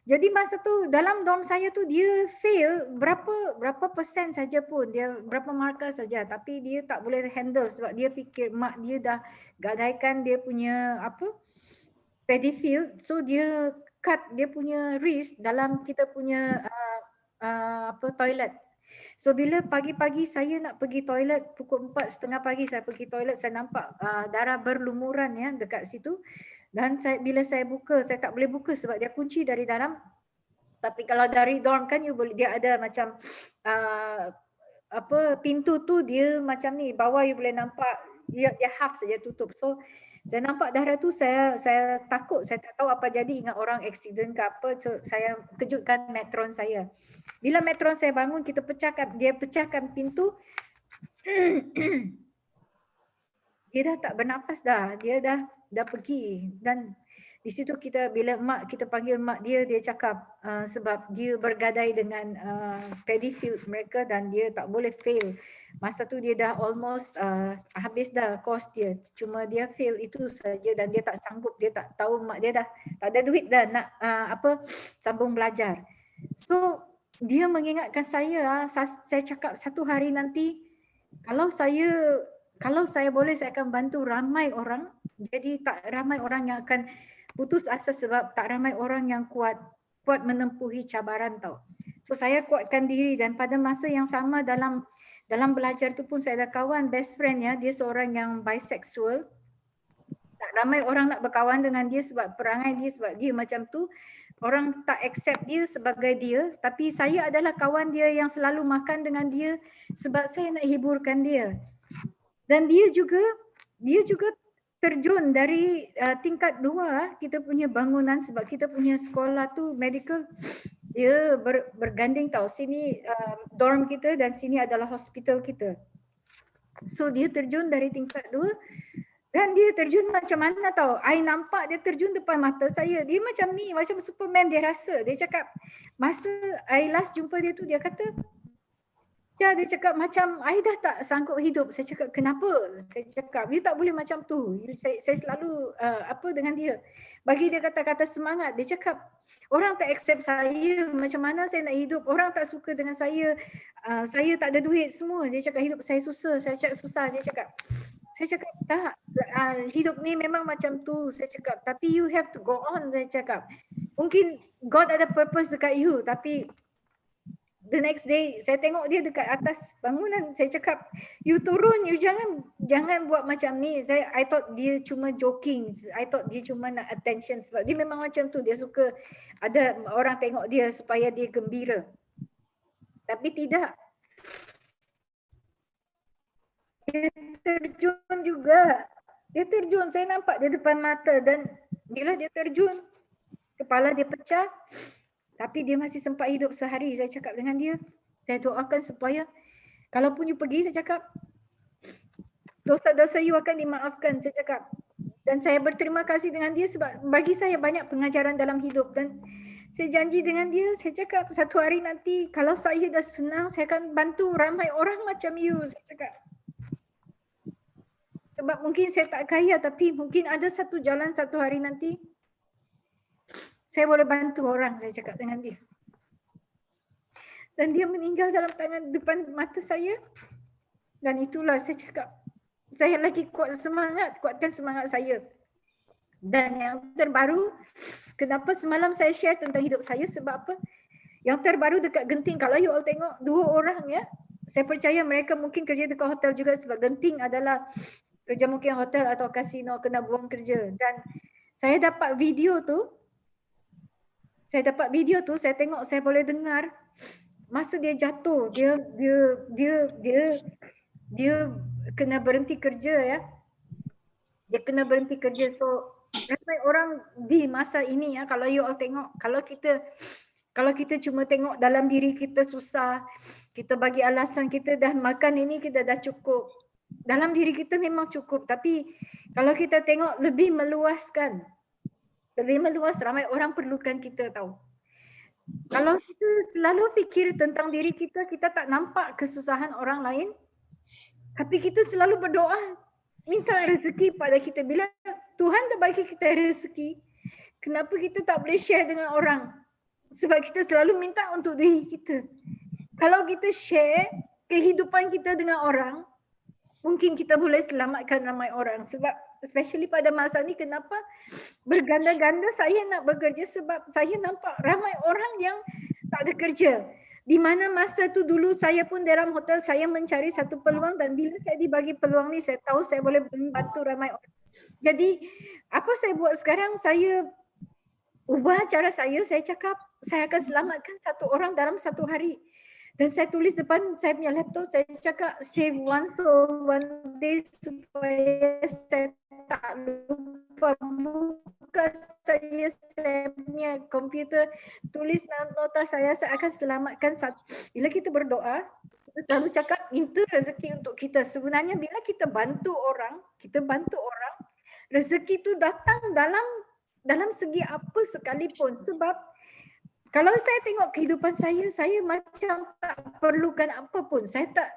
Jadi masa tu dalam dorm saya tu dia fail berapa persen saja pun, dia berapa markah saja, tapi dia tak boleh handle sebab dia fikir mak dia dah gadaikan dia punya paddy field. So dia cut dia punya wrist dalam kita punya toilet. So bila pagi-pagi saya nak pergi toilet, pukul 4:30 pagi saya pergi toilet, saya nampak darah berlumuran dekat situ. Dan bila saya buka, saya tak boleh buka sebab dia kunci dari dalam. Tapi kalau dari dorm kan dia ada macam pintu tu dia macam ni, bawah you boleh nampak dia half saja tutup. So saya nampak darah tu, saya takut, saya tak tahu apa jadi, ingat orang accident ke apa. So saya kejutkan matron saya. Bila matron saya bangun, dia pecahkan pintu. Dia dah tak bernafas dah, dia dah pergi. Dan di situ bila kita panggil mak dia cakap sebab dia bergadai dengan paddy field mereka dan dia tak boleh fail. Masa tu dia dah almost habis dah course dia, cuma dia fail itu saja dan dia tak sanggup, dia tak tahu, mak dia dah tak ada duit dah nak sambung belajar. So dia mengingatkan saya cakap satu hari nanti kalau saya boleh, saya akan bantu ramai orang. Jadi tak ramai orang yang akan putus asa sebab tak ramai orang yang kuat menempuhi cabaran tau. So saya kuatkan diri dan pada masa yang sama dalam belajar tu pun saya ada kawan best friend ya, dia seorang yang bisexual. Tak ramai orang nak berkawan dengan dia sebab perangai dia, sebab dia macam tu. Orang tak accept dia sebagai dia, tapi saya adalah kawan dia yang selalu makan dengan dia sebab saya nak hiburkan dia. Dan dia juga terjun dari tingkat 2 kita punya bangunan sebab kita punya sekolah tu medical, dia berganding tau. Sini dorm kita dan sini adalah hospital kita. So dia terjun dari tingkat 2 dan dia terjun macam mana tau. I nampak dia terjun depan mata saya. Dia macam ni, macam Superman dia rasa. Dia cakap masa I last jumpa dia tu, dia kata dia cakap macam I dah tak sanggup hidup. Saya cakap kenapa? Saya cakap you tak boleh macam tu. Saya selalu dengan dia. Bagi dia kata-kata semangat. Dia cakap orang tak accept saya, macam mana saya nak hidup? Orang tak suka dengan saya. Saya tak ada duit semua. Dia cakap hidup saya susah. Saya cakap susah. Saya cakap tak. Hidup ni memang macam tu. Saya cakap tapi you have to go on. Saya cakap mungkin God ada purpose dekat you, tapi the next day saya tengok dia dekat atas bangunan. Saya cakap you turun, you jangan buat macam ni. I thought dia cuma joking. I thought dia cuma nak attention sebab dia memang macam tu. Dia suka ada orang tengok dia supaya dia gembira. Tapi tidak. Dia terjun juga. Dia terjun, saya nampak dia depan mata dan bila dia terjun kepala dia pecah. Tapi dia masih sempat hidup sehari. Saya cakap dengan dia, saya doakan supaya kalaupun you pergi, saya cakap dosa-dosa you akan dimaafkan. Saya cakap dan saya berterima kasih dengan dia sebab bagi saya banyak pengajaran dalam hidup. Dan saya janji dengan dia, saya cakap satu hari nanti kalau saya dah senang, saya akan bantu ramai orang macam you. Saya cakap sebab mungkin saya tak kaya, tapi mungkin ada satu jalan satu hari nanti saya boleh bantu orang. Saya cakap dengan dia. Dan dia meninggal dalam tangan depan mata saya. Dan itulah saya cakap, saya lagi kuatkan semangat saya. Dan yang terbaru, kenapa semalam saya share tentang hidup saya, sebab apa? Yang terbaru dekat Genting, kalau you all tengok 2 orang ya, saya percaya mereka mungkin kerja dekat hotel juga sebab Genting adalah kerja mungkin hotel atau kasino, kena buang kerja. Dan saya dapat video tu, saya tengok, saya boleh dengar masa dia jatuh, dia kena berhenti kerja ya. Dia kena berhenti kerja. So ramai orang di masa ini ya, kalau you all tengok, kalau kita cuma tengok dalam diri kita susah, kita bagi alasan kita dah makan ini, kita dah cukup. Dalam diri kita memang cukup, tapi kalau kita tengok lebih meluas, ramai orang perlukan kita tahu. Kalau kita selalu fikir tentang diri kita, kita tak nampak kesusahan orang lain. Tapi kita selalu berdoa, minta rezeki pada kita. Bila Tuhan dah bagi kita rezeki, kenapa kita tak boleh share dengan orang? Sebab kita selalu minta untuk diri kita. Kalau kita share kehidupan kita dengan orang, mungkin kita boleh selamatkan ramai orang. Sebab especially pada masa ni, kenapa berganda-ganda saya nak bekerja, sebab saya nampak ramai orang yang tak ada kerja. Di mana masa tu dulu saya pun dalam hotel, saya mencari satu peluang dan bila saya dibagi peluang ni, saya tahu saya boleh membantu ramai orang. Jadi apa saya buat sekarang, saya ubah cara saya cakap saya akan selamatkan satu orang dalam satu hari. Dan saya tulis depan saya punya laptop, saya cakap save one soul one day supaya saya tak lupa buka saya punya komputer, tulis nota saya akan selamatkan satu. Bila kita berdoa, kita selalu cakap minta rezeki untuk kita. Sebenarnya bila kita bantu orang, rezeki itu datang dalam segi apa sekalipun. Sebab kalau saya tengok kehidupan saya macam tak perlukan apa pun. Saya tak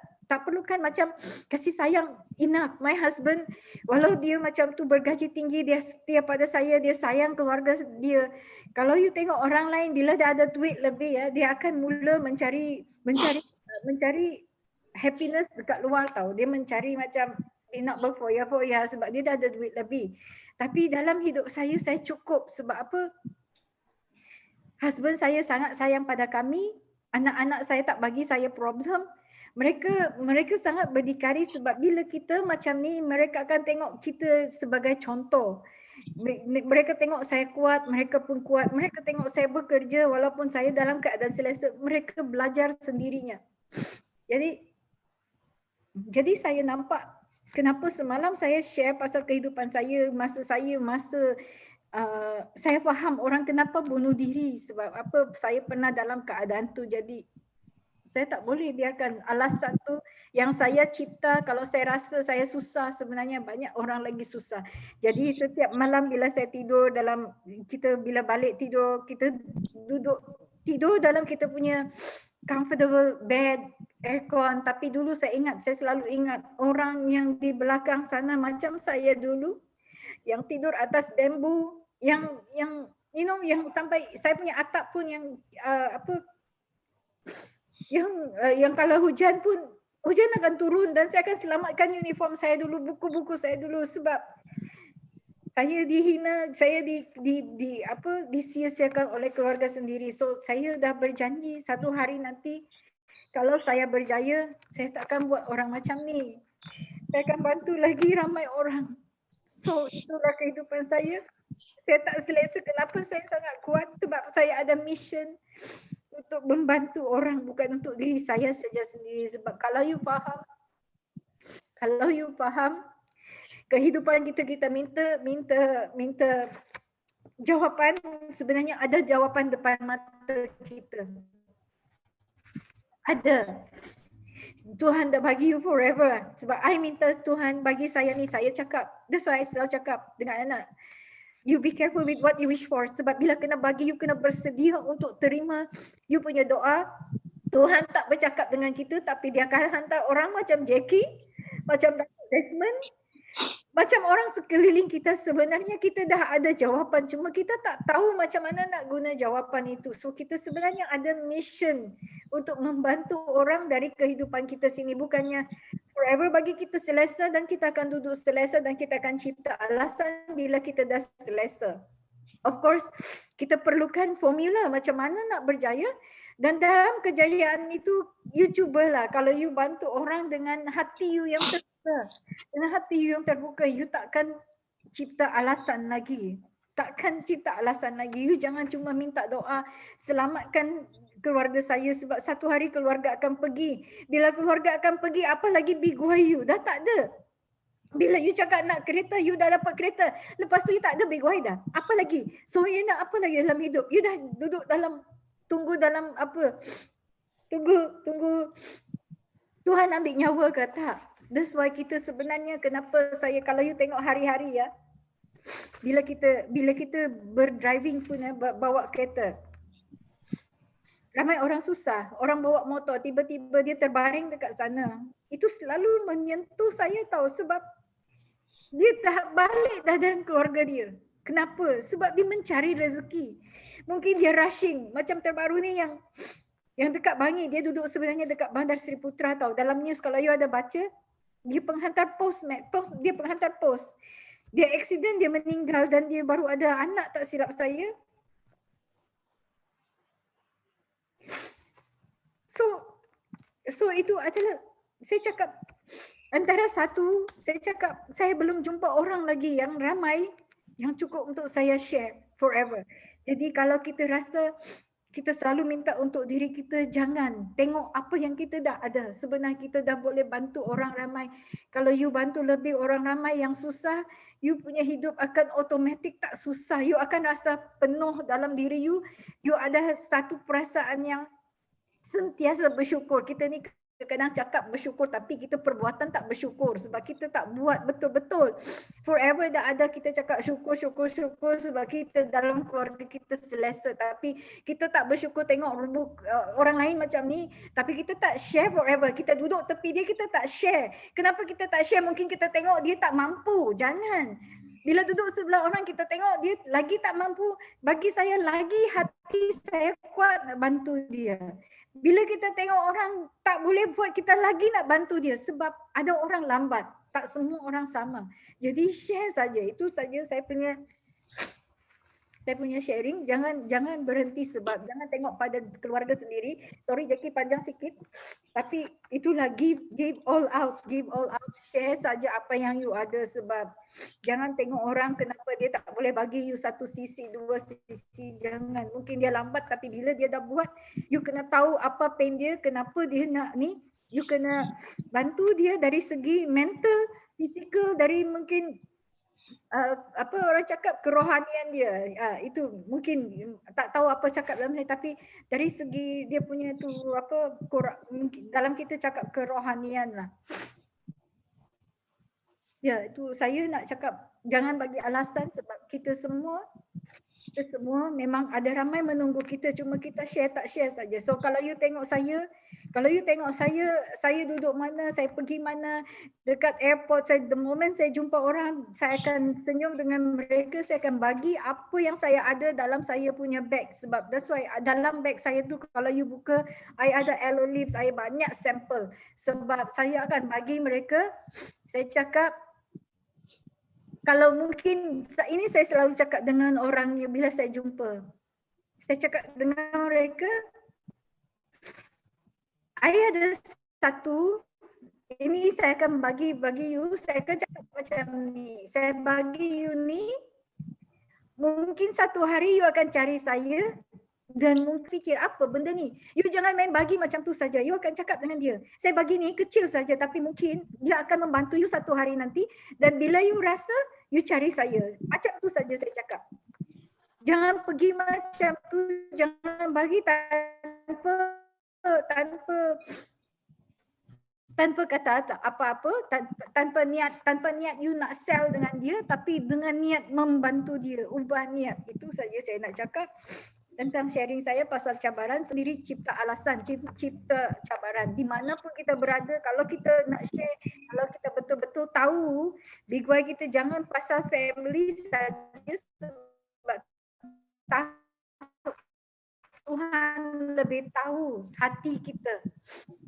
perlukan macam kasih sayang enough. My husband, walau dia macam tu bergaji tinggi, dia setia pada saya, dia sayang keluarga dia. Kalau you tengok orang lain bila dia ada duit lebih ya, dia akan mula mencari happiness dekat luar tau. Dia mencari macam dia nak berfoya-foya sebab dia dah ada duit lebih. Tapi dalam hidup saya cukup. Sebab apa? Husband saya sangat sayang pada kami. Anak-anak saya tak bagi saya problem. Mereka sangat berdikari sebab bila kita macam ni, mereka akan tengok kita sebagai contoh. Mereka tengok saya kuat, mereka pun kuat. Mereka tengok saya bekerja walaupun saya dalam keadaan selesa, mereka belajar sendirinya. Jadi saya nampak kenapa semalam saya share pasal kehidupan saya, masa saya faham orang kenapa bunuh diri sebab apa, saya pernah dalam keadaan tu. Jadi saya tak boleh biarkan alasan tu yang saya cipta. Kalau saya rasa saya susah, sebenarnya banyak orang lagi susah. Jadi setiap malam bila saya tidur bila balik tidur, kita tidur dalam kita punya comfortable bed, aircon. Tapi dulu saya selalu ingat orang yang di belakang sana macam saya dulu, yang tidur atas bambu, yang yang sampai saya punya atap pun yang yang kalau hujan pun hujan akan turun dan saya akan selamatkan uniform saya dulu, buku-buku saya dulu sebab saya dihina, saya disia-siakan oleh keluarga sendiri. So saya dah berjanji satu hari nanti kalau saya berjaya, saya tak akan buat orang macam ni. Saya akan bantu lagi ramai orang. So itulah kehidupan saya. Saya tak selesa kenapa saya sangat kuat sebab saya ada mission untuk membantu orang, bukan untuk diri saya saja sendiri. Sebab kalau you faham kehidupan kita minta jawapan, sebenarnya ada jawapan depan mata kita. Ada. Tuhan dah bagi you forever. Sebab I minta Tuhan bagi saya ni, saya cakap, that's why I selalu cakap dengan anak, you be careful with what you wish for. Sebab bila kena bagi, you kena bersedia untuk terima you punya doa. Tuhan tak bercakap dengan kita, tapi dia akan hantar orang macam Jackie, macam Desmond, macam orang sekeliling kita. Sebenarnya kita dah ada jawapan, cuma kita tak tahu macam mana nak guna jawapan itu. So kita sebenarnya ada mission untuk membantu orang dari kehidupan kita sini. Bukannya forever bagi kita selesa dan kita akan duduk selesa dan kita akan cipta alasan bila kita dah selesa. Of course, kita perlukan formula macam mana nak berjaya. Dan dalam kejayaan itu, you cubalah. Kalau you bantu orang dengan hati you yang terbuka, dengan hati you yang terbuka, you takkan cipta alasan lagi. You jangan cuma minta doa, selamatkan keluarga saya sebab satu hari keluarga akan pergi. Bila keluarga akan pergi, apa lagi big why you? Dah tak ada. Bila you cakap nak kereta, you dah dapat kereta. Lepas tu you tak ada big why dah. Apa lagi? So you nak apa lagi dalam hidup? You dah duduk tunggu Tuhan ambil nyawa ke tak? That's why kita sebenarnya, kenapa saya, kalau you tengok hari-hari ya, bila kita berdriving pun bawa kereta, ramai orang susah. Orang bawa motor, tiba-tiba dia terbaring dekat sana. Itu selalu menyentuh saya tahu sebab dia dah balik dah dalam keluarga dia. Kenapa? Sebab dia mencari rezeki. Mungkin dia rushing. Macam terbaru ni yang dekat Bangi, dia duduk sebenarnya dekat Bandar Seri Putra tahu. Dalam news kalau you ada baca, dia penghantar pos. Dia accident, dia meninggal dan dia baru ada anak tak silap saya. So itu adalah, saya cakap antara satu, saya cakap saya belum jumpa orang lagi yang ramai yang cukup untuk saya share forever. Jadi kalau kita rasa Kita selalu minta untuk diri kita, jangan tengok apa yang kita dah ada. Sebenarnya kita dah boleh bantu orang ramai. Kalau you bantu lebih orang ramai yang susah, you punya hidup akan automatik tak susah. You akan rasa penuh dalam diri you. You ada satu perasaan yang sentiasa bersyukur. Kita ni kadang cakap bersyukur tapi kita perbuatan tak bersyukur sebab kita tak buat betul-betul. Forever dah ada kita cakap syukur sebab kita dalam keluarga kita selesa, tapi kita tak bersyukur tengok orang lain macam ni tapi kita tak share forever. Kita duduk tepi dia, kita tak share. Kenapa kita tak share? Mungkin kita tengok dia tak mampu. Jangan. Bila duduk sebelah orang kita tengok dia lagi tak mampu, bagi saya lagi hati saya kuat nak bantu dia. Bila kita tengok orang tak boleh buat, kita lagi nak bantu dia sebab ada orang lambat. Tak semua orang sama. Jadi share saja. Itu saja saya punya sharing. Jangan berhenti sebab jangan tengok pada keluarga sendiri. Sorry Jackie panjang sikit. Tapi itulah give all out. Share saja apa yang you ada sebab jangan tengok orang kenapa dia tak boleh bagi you satu sisi, dua sisi. Jangan. Mungkin dia lambat tapi bila dia dah buat, you kena tahu apa pain dia, kenapa dia nak ni. You kena bantu dia dari segi mental, fizikal, dari mungkin apa orang cakap kerohanian dia. Itu mungkin tak tahu apa cakap dalam ni tapi dari segi dia punya tu apa dalam kita cakap kerohanian lah. Ya, itu saya nak cakap jangan bagi alasan sebab kita semua memang ada ramai menunggu kita, cuma kita share tak share saja. So kalau you tengok saya duduk mana, saya pergi mana, dekat airport, the moment saya jumpa orang, saya akan senyum dengan mereka, saya akan bagi apa yang saya ada dalam saya punya bag. Sebab that's why dalam bag saya tu kalau you buka, I ada aloe leaves, saya banyak sampel. Sebab saya akan bagi mereka, saya cakap, kalau mungkin, ini saya selalu cakap dengan orang bila saya jumpa. Saya cakap dengan mereka, saya ada satu, ini saya akan bagi you, saya akan cakap macam ni. Saya bagi you ni, mungkin satu hari you akan cari saya dan mungkin fikir apa benda ni. You jangan main bagi macam tu saja. You akan cakap dengan dia, saya bagi ni kecil saja tapi mungkin dia akan membantu you satu hari nanti dan bila you rasa, you cari saya. Macam tu saja saya cakap. Jangan pergi macam tu, jangan bagi tanpa kata apa-apa, tanpa niat you nak sell dengan dia tapi dengan niat membantu dia, ubah niat. Itu saja saya nak cakap tentang sharing saya pasal cabaran. Sendiri cipta alasan, cipta cabaran. Di mana pun kita berada, kalau kita nak share, kalau kita betul-betul tahu, big why kita jangan pasal family saja sebab Tuhan lebih tahu hati kita.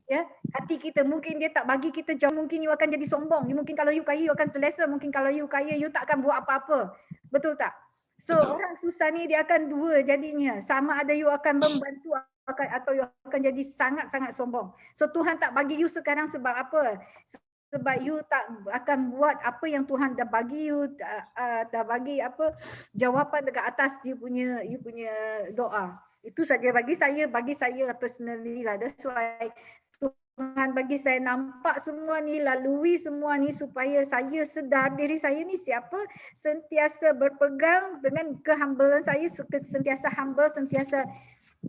Ya, hati kita, mungkin dia tak bagi kita jauh, mungkin you akan jadi sombong. Mungkin kalau you kaya you akan selesa, mungkin kalau you kaya you tak akan buat apa-apa. Betul tak? So betul. Orang susah ni dia akan dua jadinya. Sama ada you akan membantu atau you akan jadi sangat-sangat sombong. So Tuhan tak bagi you sekarang sebab apa? Sebab you tak akan buat apa yang Tuhan dah bagi you, dah bagi apa jawapan dekat atas you punya doa. Itu saja bagi saya personally lah. That's why Tuhan bagi saya nampak semua ni, lalui semua ni supaya saya sedar diri saya ni siapa, sentiasa berpegang dengan kehambalan saya, sentiasa humble, sentiasa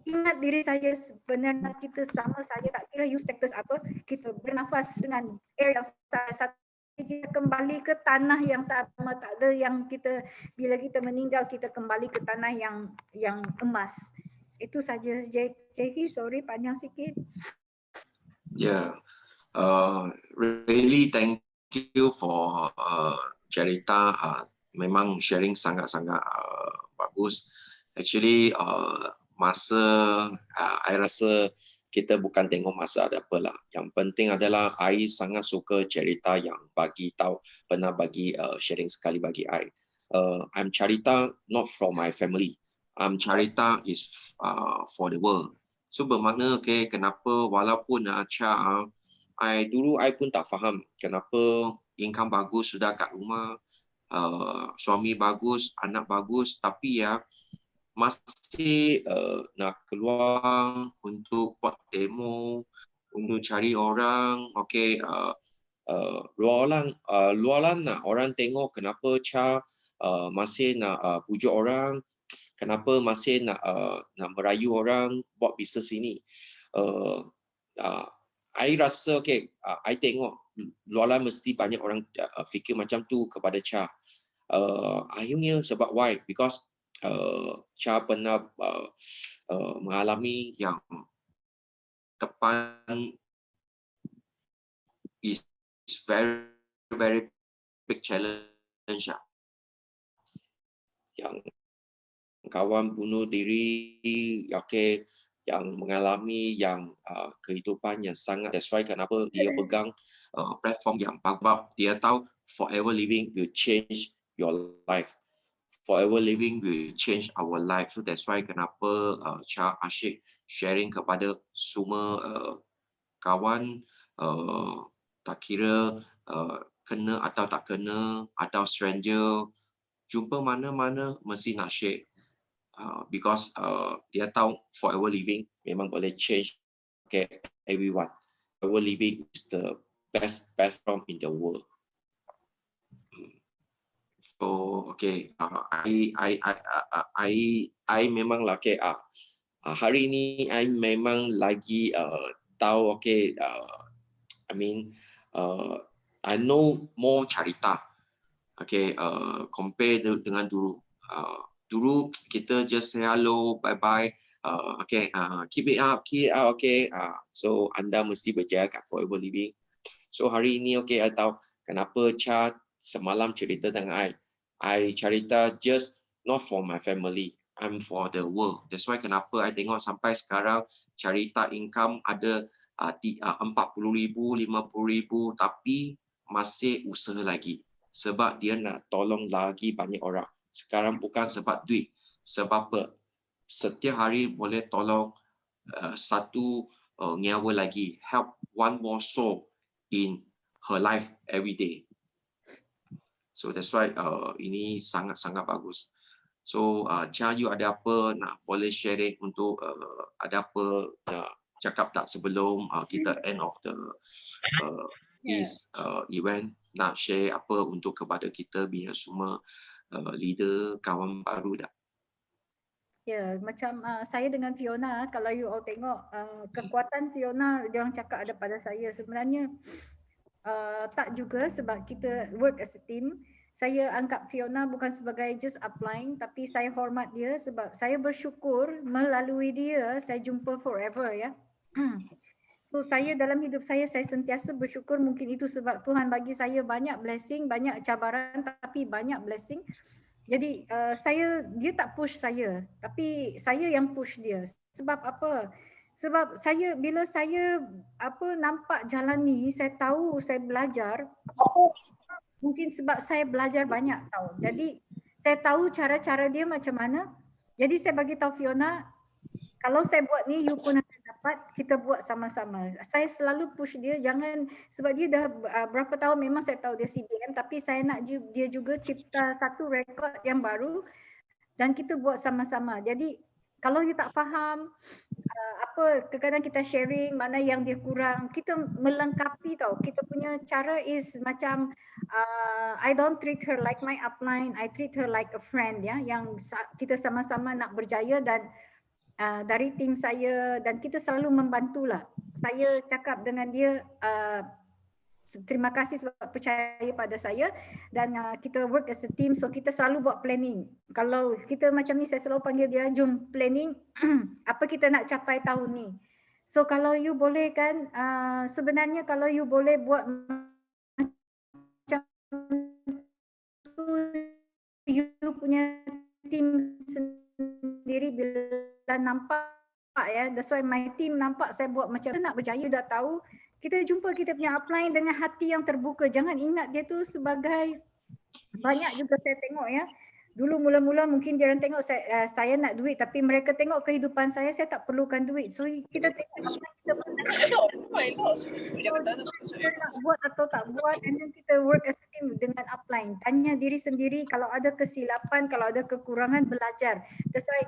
ingat diri saya sebenarnya kita sama saja, tak kira you status apa, kita bernafas dengan air yang satu, kita kembali ke tanah yang sama, tak ada yang kita bila kita meninggal kita kembali ke tanah yang emas. Itu saja Jackie, sorry panjang sikit. Yeah, really thank you for Cerita. Memang sharing sangat-sangat bagus. Actually, masa I rasa kita bukan tengok masa ada apa lah. Yang penting adalah I sangat suka cerita yang bagi tahu, pernah bagi sharing sekali bagi I. I'm Cerita not from my family. Cerita is for the world. So bermakna kenapa walaupun dulu I pun tak faham kenapa income bagus sudah kat rumah, suami bagus, anak bagus, tapi masih nak keluar untuk buat demo, untuk cari orang, okey, luaran nak orang tengok kenapa Cha masih nak pujuk orang, kenapa masih nak merayu orang buat bisnes ini. I rasa I tengok luaran mesti banyak orang fikir macam tu kepada Cha. Akhirnya sebab why? Because Cha pernah mengalami yang depan is very big challenge lah. Yang kawan bunuh diri, yang mengalami yang kehidupan yang sangat, that's why kenapa dia pegang platform yang sebab dia tahu forever living will change your life. Forever living will change our life. So that's why kenapa Cha asyik sharing kepada semua kawan, tak kira kena atau tak kena, atau stranger, jumpa mana-mana mesti nak share. Because dia tahu forever living memang boleh change everyone. Forever living is the best platform in the world. So I memang lah hari ini I memang lagi tahu I know more cerita compare dengan dulu. Dulu kita just say hello, bye bye, keep it up, so anda mesti berjaya kat forever living. So hari ini I tahu kenapa Cha semalam cerita dengan I cerita just not for my family, I'm for the world. That's why kenapa I tengok sampai sekarang cerita income ada 40,000, 50,000, tapi masih usaha lagi. Sebab dia nak tolong lagi banyak orang. Sekarang bukan sebab duit. Sebab apa? Setiap hari boleh tolong satu nyawa lagi. Help one more soul in her life every day. So that's why ini sangat-sangat bagus. So Cha, you ada apa nak boleh sharing untuk ada apa nak cakap tak sebelum kita end of the this event, nak share apa untuk kepada kita biar semua leader, kawan baru dah. Ya, macam saya dengan Fiona, kalau you all tengok kekuatan Fiona, dia orang cakap ada pada saya. Sebenarnya tak juga, sebab kita work as a team. Saya anggap Fiona bukan sebagai just upline, tapi saya hormat dia sebab saya bersyukur melalui dia saya jumpa forever ya. So saya dalam hidup saya sentiasa bersyukur. Mungkin itu sebab Tuhan bagi saya banyak blessing, banyak cabaran tapi banyak blessing. Jadi dia tak push saya, tapi saya yang push dia. Sebab apa? Sebab bila saya nampak jalan ni, saya tahu saya belajar. Mungkin sebab saya belajar banyak tahu. Jadi saya tahu cara-cara dia macam mana. Jadi saya bagi tahu Fiona, kalau saya buat ni you pun akan dapat, kita buat sama-sama. Saya selalu push dia, jangan, sebab dia dah berapa tahun memang saya tahu dia CBM, tapi saya nak dia juga cipta satu rekod yang baru dan kita buat sama-sama. Jadi kalau you tak faham kadang-kadang kita sharing mana yang dia kurang, kita melengkapi tau. Kita punya cara is macam I don't treat her like my upline, I treat her like a friend ya, yang kita sama-sama nak berjaya. Dan dari tim saya, dan kita selalu membantulah. Saya cakap dengan dia terima kasih sebab percaya pada saya, dan kita work as a team. So kita selalu buat planning. Kalau kita macam ni, saya selalu panggil dia, jom planning apa kita nak capai tahun ni. So kalau you boleh kan, sebenarnya kalau you boleh buat macam tu, you punya team sendiri bila nampak ya, that's why my team nampak saya buat macam tu, nak berjaya. Dah tahu kita jumpa kita punya upline dengan hati yang terbuka. Jangan ingat dia tu sebagai, banyak juga saya tengok ya, dulu mula-mula mungkin dia orang tengok saya nak duit, tapi mereka tengok kehidupan saya tak perlukan duit. So kita tengok kita nak buat atau tak buat, and then kita work as a marketing dengan upline. Tanya diri sendiri kalau ada kesilapan, kalau ada kekurangan, belajar. That's why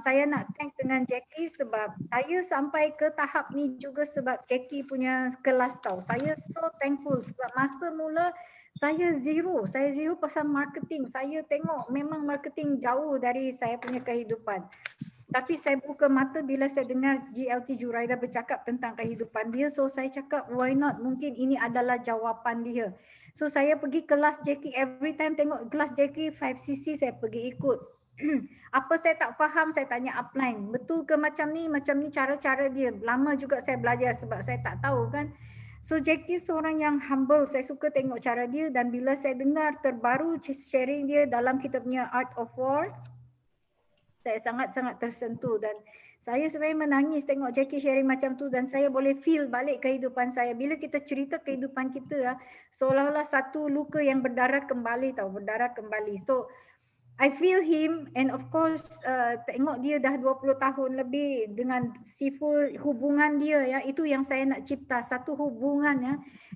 saya nak thank dengan Jackie sebab saya sampai ke tahap ni juga sebab Jackie punya kelas tau. Saya so thankful sebab masa mula saya zero pasal marketing. Saya tengok memang marketing jauh dari saya punya kehidupan. Tapi saya buka mata bila saya dengar GLT Juraida bercakap tentang kehidupan dia. So saya cakap why not? Mungkin ini adalah jawapan dia. So saya pergi kelas Jackie. Every time tengok kelas Jackie 5cc saya pergi ikut. Apa saya tak faham saya tanya upline. Betul ke macam ni cara-cara dia. Lama juga saya belajar sebab saya tak tahu kan. So Jackie seorang yang humble. Saya suka tengok cara dia dan bila saya dengar terbaru sharing dia dalam kita punya Art of War, saya sangat-sangat tersentuh dan saya sebenarnya menangis tengok Jackie sharing macam tu dan saya boleh feel balik kehidupan saya. Bila kita cerita kehidupan kita, seolah-olah satu luka yang berdarah kembali tau, berdarah kembali. So I feel him and of course tengok dia dah 20 tahun lebih dengan Sifu, hubungan dia ya, itu yang saya nak cipta, satu hubungan ya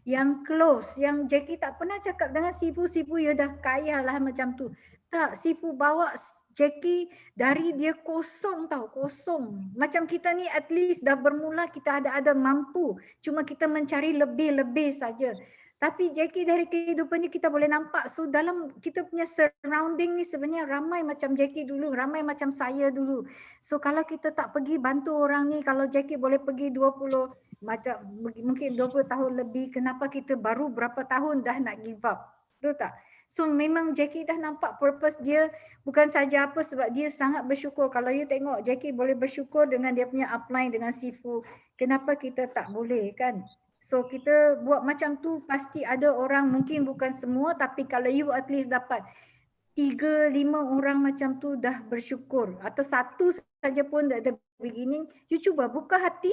yang close, yang Jackie tak pernah cakap dengan Sifu ya dah kaya lah macam tu. Tak, Sifu bawa Jackie dari dia kosong tau, kosong. Macam kita ni at least dah bermula kita ada mampu, cuma kita mencari lebih-lebih saja. Tapi Jackie dari kehidupan ni kita boleh nampak. So dalam kita punya surrounding ni sebenarnya ramai macam Jackie dulu, ramai macam saya dulu. So kalau kita tak pergi bantu orang ni, kalau Jackie boleh pergi 20 macam mungkin 20 tahun lebih, kenapa kita baru berapa tahun dah nak give up? Betul tak? So memang Jackie dah nampak purpose dia bukan saja apa sebab dia sangat bersyukur. Kalau you tengok Jackie boleh bersyukur dengan dia punya upline dengan Sifu, kenapa kita tak boleh kan? So kita buat macam tu pasti ada orang, mungkin bukan semua tapi kalau you at least dapat 3-5 orang macam tu dah bersyukur atau satu saja pun at the beginning, you cuba buka hati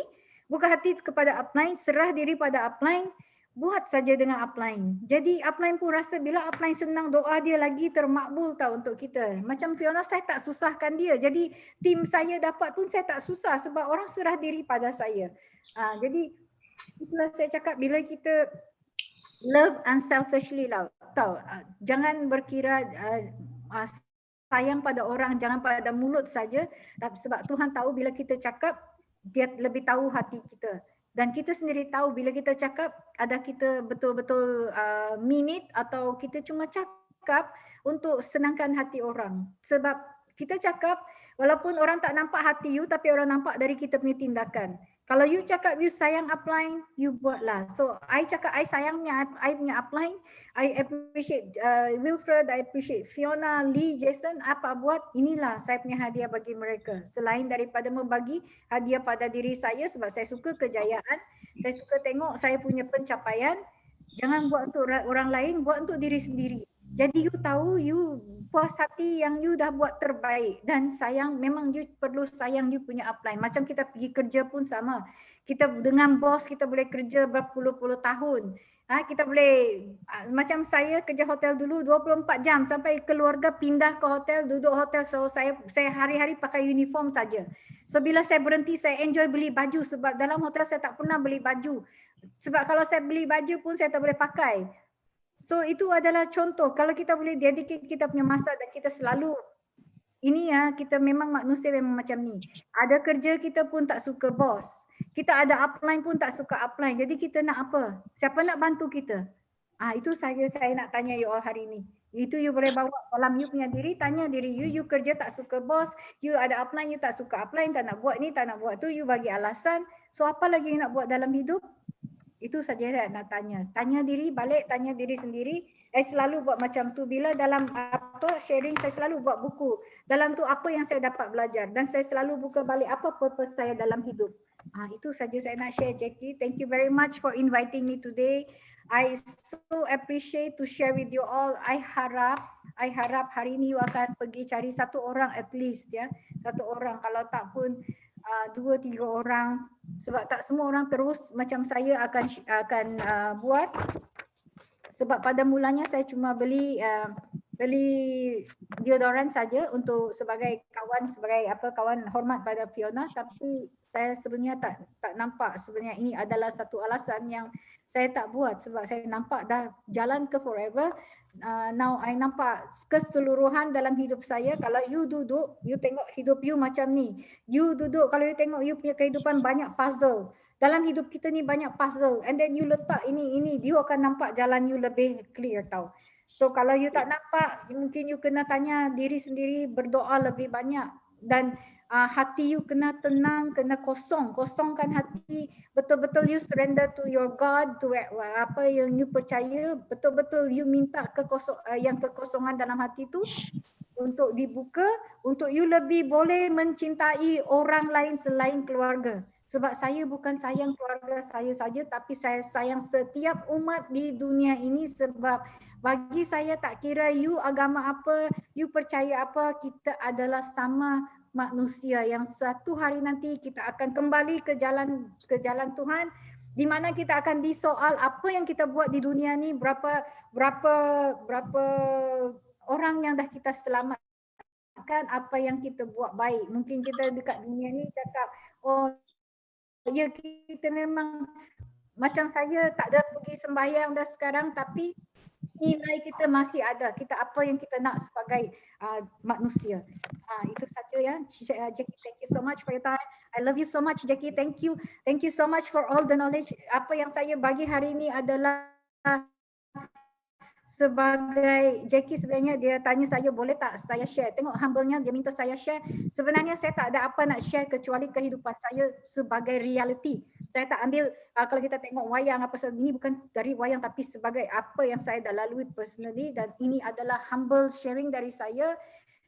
kepada upline, serah diri pada upline, buat saja dengan upline. Jadi upline pun rasa bila upline senang, doa dia lagi termakbul tau untuk kita. Macam Fiona, saya tak susahkan dia. Jadi tim saya dapat pun saya tak susah sebab orang serah diri pada saya. Jadi itulah saya cakap bila kita love unselfishly lah. Tahu, jangan berkira sayang pada orang, jangan pada mulut saja. Sebab Tuhan tahu bila kita cakap, dia lebih tahu hati kita. Dan kita sendiri tahu bila kita cakap, ada kita betul-betul mean it atau kita cuma cakap untuk senangkan hati orang. Sebab kita cakap, walaupun orang tak nampak hati you, tapi orang nampak dari kita punya tindakan. Kalau you cakap you sayang upline, you buatlah. So I cakap I sayangnya I punya upline. I appreciate Wilfred, I appreciate Fiona, Lee, Jason. Apa buat, inilah saya punya hadiah bagi mereka. Selain daripada membagi hadiah pada diri saya sebab saya suka kejayaan, saya suka tengok saya punya pencapaian. Jangan buat untuk orang lain, buat untuk diri sendiri. Jadi you tahu you puas hati yang you dah buat terbaik dan sayang, memang you perlu sayang you punya upline. Macam kita pergi kerja pun sama. Kita dengan bos kita boleh kerja berpuluh-puluh tahun. Kita boleh macam saya kerja hotel dulu 24 jam sampai keluarga pindah ke hotel, duduk hotel. So saya hari-hari pakai uniform saja. So bila saya berhenti saya enjoy beli baju sebab dalam hotel saya tak pernah beli baju. Sebab kalau saya beli baju pun saya tak boleh pakai. So itu adalah contoh kalau kita boleh dedicate kita punya masa dan kita selalu ini ya, kita memang manusia memang macam ni. Ada kerja kita pun tak suka bos. Kita ada upline pun tak suka upline. Jadi kita nak apa? Siapa nak bantu kita? Itu saja saya nak tanya you all hari ni. Itu you boleh bawa dalam you punya diri, tanya diri you kerja tak suka bos, you ada upline, you tak suka upline, tak nak buat ni, tak nak buat tu, you bagi alasan. So apa lagi you nak buat dalam hidup? Itu saja saya nak tanya. Tanya diri balik, tanya diri sendiri. Saya selalu buat macam tu. Bila dalam apa sharing, saya selalu buat buku. Dalam tu apa yang saya dapat belajar. Dan saya selalu buka balik apa purpose saya dalam hidup. Itu saja saya nak share, Jackie. Thank you very much for inviting me today. I so appreciate to share with you all. I harap hari ini you akan pergi cari satu orang at least ya. Satu orang, kalau tak pun 2-3 orang, sebab tak semua orang terus macam saya akan buat. Sebab pada mulanya saya cuma beli deodorant saja untuk sebagai kawan, sebagai kawan hormat pada Fiona, tapi saya sebenarnya tak nampak sebenarnya ini adalah satu alasan yang saya tak buat sebab saya nampak dah jalan ke forever. Now I nampak keseluruhan dalam hidup saya. Kalau you duduk, you tengok hidup you macam ni. You duduk, kalau you tengok you punya kehidupan banyak puzzle. Dalam hidup kita ni banyak puzzle and then you letak ini, you akan nampak jalan you lebih clear tau. So kalau you tak nampak, mungkin you kena tanya diri sendiri, berdoa lebih banyak dan hati you kena tenang, kena kosongkan hati, betul-betul you surrender to your God, to apa yang you percaya, betul-betul you minta yang kekosongan dalam hati tu untuk dibuka, untuk you lebih boleh mencintai orang lain selain keluarga. Sebab saya bukan sayang keluarga saya saja, tapi saya sayang setiap umat di dunia ini sebab bagi saya tak kira you agama apa, you percaya apa, kita adalah sama manusia yang satu hari nanti kita akan kembali ke jalan Tuhan di mana kita akan disoal apa yang kita buat di dunia ni, berapa orang yang dah kita selamatkan, apa yang kita buat baik. Mungkin kita dekat dunia ni cakap, oh ya kita memang macam saya tak ada pergi sembahyang dah sekarang tapi nilai kita masih ada. Kita apa yang kita nak sebagai manusia. Itu saja ya. Jackie, thank you so much for your time. I love you so much Jackie. Thank you. Thank you so much for all the knowledge. Apa yang saya bagi hari ini adalah sebagai Jackie sebenarnya dia tanya saya boleh tak saya share. Tengok humble-nya dia minta saya share. Sebenarnya saya tak ada apa nak share kecuali kehidupan saya sebagai reality. Saya tak ambil kalau kita tengok wayang apa ini bukan dari wayang tapi sebagai apa yang saya dah lalui personally dan ini adalah humble sharing dari saya.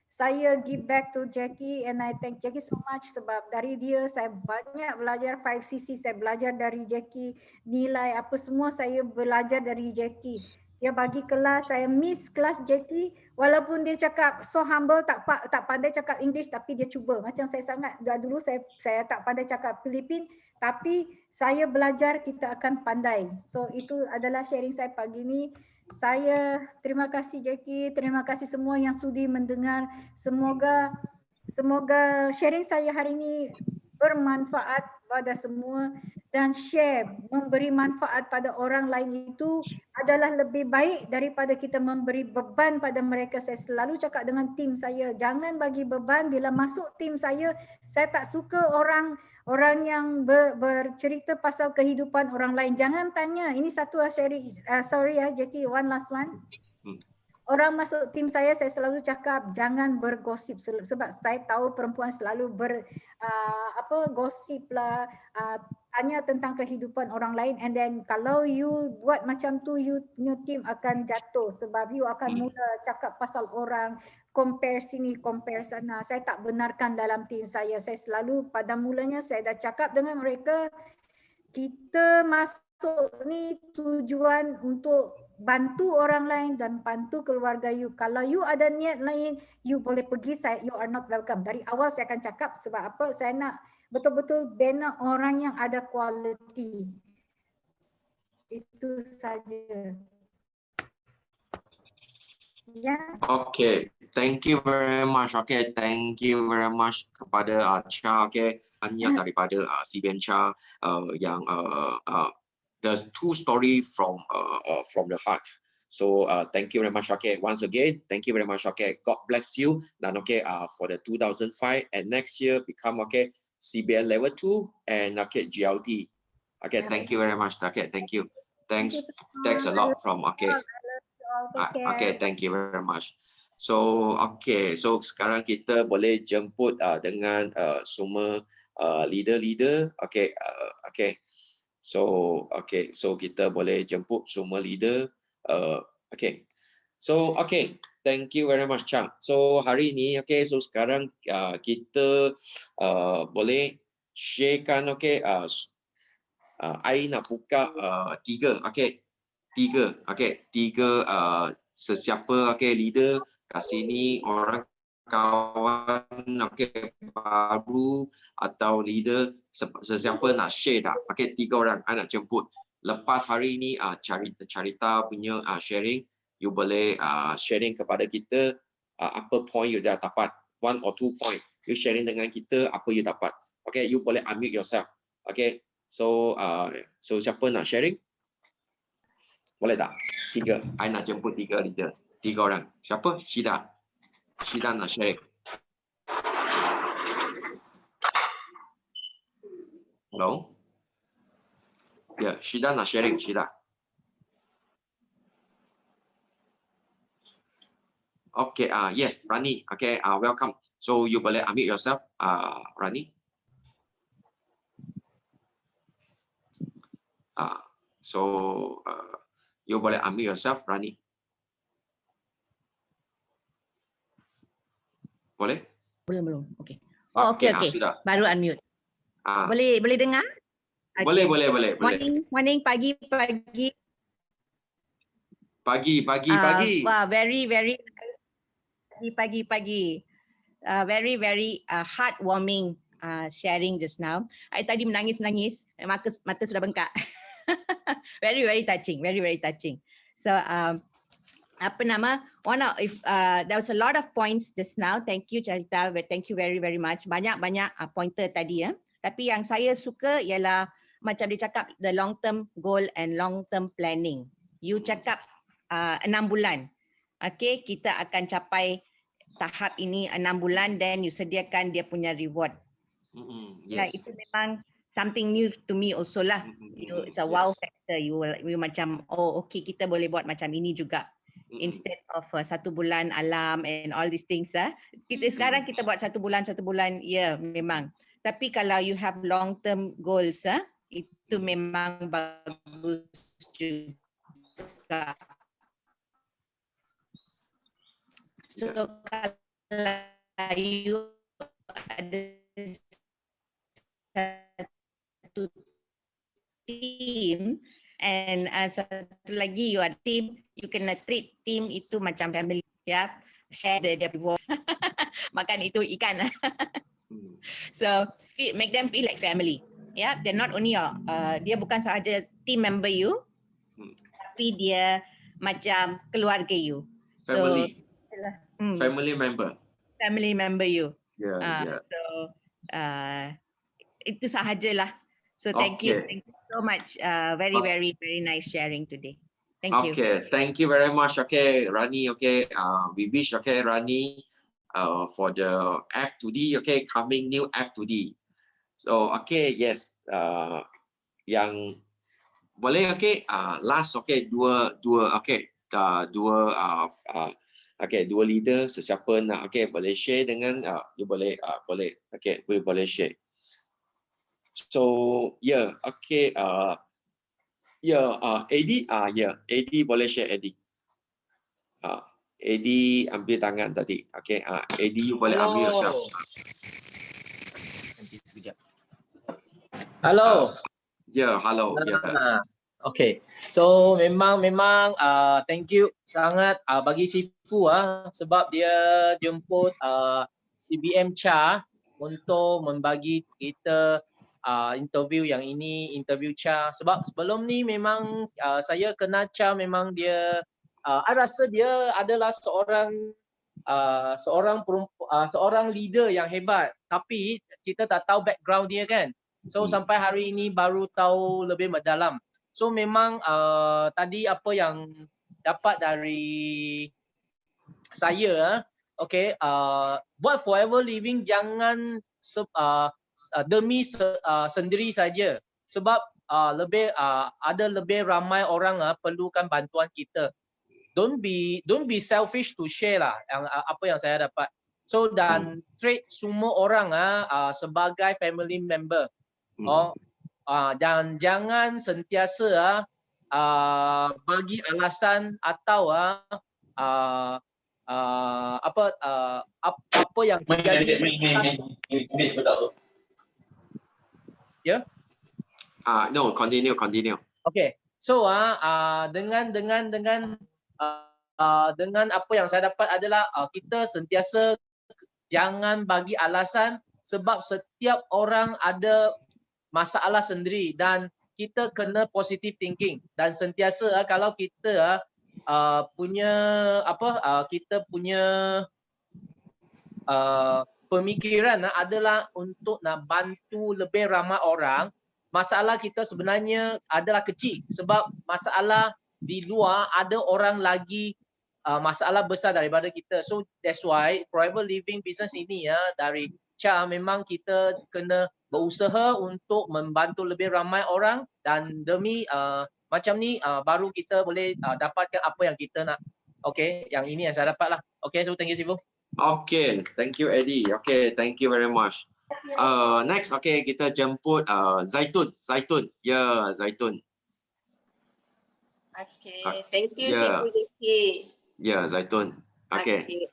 Saya give back to Jackie and I thank Jackie so much sebab dari dia saya banyak belajar 5cc, saya belajar dari Jackie, nilai apa semua saya belajar dari Jackie. Dia bagi kelas, saya miss kelas Jackie walaupun dia cakap so humble, tak pandai cakap English tapi dia cuba. Macam saya sangat dulu saya tak pandai cakap Filipin tapi saya belajar kita akan pandai. So itu adalah sharing saya pagi ni. Saya terima kasih Jackie, terima kasih semua yang sudi mendengar. Semoga sharing saya hari ini bermanfaat pada semua dan share, memberi manfaat pada orang lain itu adalah lebih baik daripada kita memberi beban pada mereka. Saya selalu cakap dengan tim saya, jangan bagi beban. Bila masuk tim saya tak suka orang yang bercerita pasal kehidupan orang lain. Jangan tanya, ini satu sharing, sorry ya Jackie, one last one. Orang masuk tim saya selalu cakap jangan bergosip sebab saya tahu perempuan selalu gosip lah, tanya tentang kehidupan orang lain and then kalau you buat macam tu, you team akan jatuh sebab you akan mula cakap pasal orang, compare sini, compare sana. Saya tak benarkan dalam tim saya. Saya selalu pada mulanya saya dah cakap dengan mereka, kita masuk ni tujuan untuk bantu orang lain dan bantu keluarga you. Kalau you ada niat lain, you boleh pergi, you are not welcome. Dari awal saya akan cakap sebab apa? Saya nak betul-betul bina orang yang ada quality. Itu saja. Ya. Okay, thank you very much. Okay, thank you very much kepada Cha. Okay, hanya daripada CBN Cha yang the two story from the heart. So thank you very much. Okay, once again, thank you very much. Okay, God bless you. Dan okay, for the 2005 and next year become okay CBN level 2 and okay GLT. Okay, thank you very much. Okay, thank you. Thanks a lot from okay. Okay, thank you very much. So okay, so sekarang kita boleh jemput dengan semua leader. Okay, okay. So kita boleh jemput semua leader. Okay. So okay, thank you very much Chang. So hari ini okay, so sekarang kita boleh sharekan okay. I nak buka tiga sesiapa leader kat sini, orang kawan baru atau leader sesiapa nak share tak, tiga orang I nak jemput. Lepas hari ini Charita punya sharing, you boleh sharing kepada kita apa point you dah dapat, 1 or 2 point you sharing dengan kita apa you dapat. Okay, you boleh unmute yourself. Okay, so siapa nak sharing? Boleh tak? 3. I nak jemput 3 leader. 3 orang. Siapa? Syida. Syida nak sharing. Hello? Ya, Syida nak sharing. Syida. Okay, yes, Rani. Okay, welcome. So you boleh unmute yourself, Rani. So you boleh unmute yourself, Rani. Boleh? Belum. Okay. Oh, okay. Sudah. Baru unmute. Boleh dengar? Boleh. Morning, pagi. Pagi. Wow, very pagi. Very heartwarming sharing just now. I tadi menangis, mata sudah bengkak. very touching. So there was a lot of points just now. Thank you, Charita. Thank you very much. Banyak pointer tadi ya. Tapi yang saya suka ialah macam dia cakap the long term goal and long term planning. You cakap 6 bulan. Okay, kita akan capai tahap ini 6 bulan, then you sediakan dia punya reward. Yes. Itu memang something new to me also lah. It's a wow factor. You macam, oh okay, kita boleh buat macam ini juga. Instead of 1 bulan alam and all these things. Sekarang kita buat 1 bulan, ya memang. Tapi kalau you have long term goals, itu memang bagus juga. So kalau you ada satu team and satu lagi you are team, you can treat team itu macam family, ya. Share the reward. Makan itu ikan. So make them feel like family. Yeah, they're not only dia bukan sahaja team member you, tapi dia macam keluarga you. Family. So, family member you. Yeah. So itu sahajalah. So thank you so much. Very nice sharing today. Thank you. Okay, thank you very much. Okay, Rani. Okay, we wish Rani for the F2D. Okay, coming new F2D. So yes. Yang boleh last dua leader sesiapa nak boleh share dengan you boleh we boleh share. So Eddie boleh share Eddie. Eddie ambil tangan tadi. Eddie you boleh ambil yourself. Hello. Hello. Okay. So memang thank you sangat bagi Sifu sebab dia jemput CBM Cha untuk membagi kita interview yang ini, interview Cha. Sebab sebelum ni memang saya kenal Cha, memang dia I rasa dia adalah seorang leader yang hebat, tapi kita tak tahu background dia kan. So sampai hari ini baru tahu lebih mendalam. So memang tadi apa yang dapat dari saya, buat forever living jangan demi sendiri saja. Sebab ada lebih ramai orang perlukan bantuan kita. Don't be selfish to share lah apa yang saya dapat. So dan treat semua orang sebagai family member. Dan jangan sentiasa bagi alasan atau apa yang terjadi. Ya? No, continue. Okay. So dengan apa yang saya dapat adalah kita sentiasa jangan bagi alasan, sebab setiap orang ada masalah sendiri dan kita kena positive thinking. Dan sentiasa kalau kita pemikiran adalah untuk nak bantu lebih ramai orang. Masalah kita sebenarnya adalah kecil sebab masalah di luar ada orang lagi masalah besar daripada kita. So that's why private living business ini ya dari Cha memang kita kena berusaha untuk membantu lebih ramai orang dan demi macam ni baru kita boleh dapatkan apa yang kita nak. Okay, yang ini yang saya dapat lah. Okay, so thank you Sifu. Okay, thank you Eddie. Okay, thank you very much. Next, okay, kita jemput Zaitun. Zaitun, ya Zaitun. Okay, thank you Yeah. Sifu Jeki. Ya Zaitun. Okay.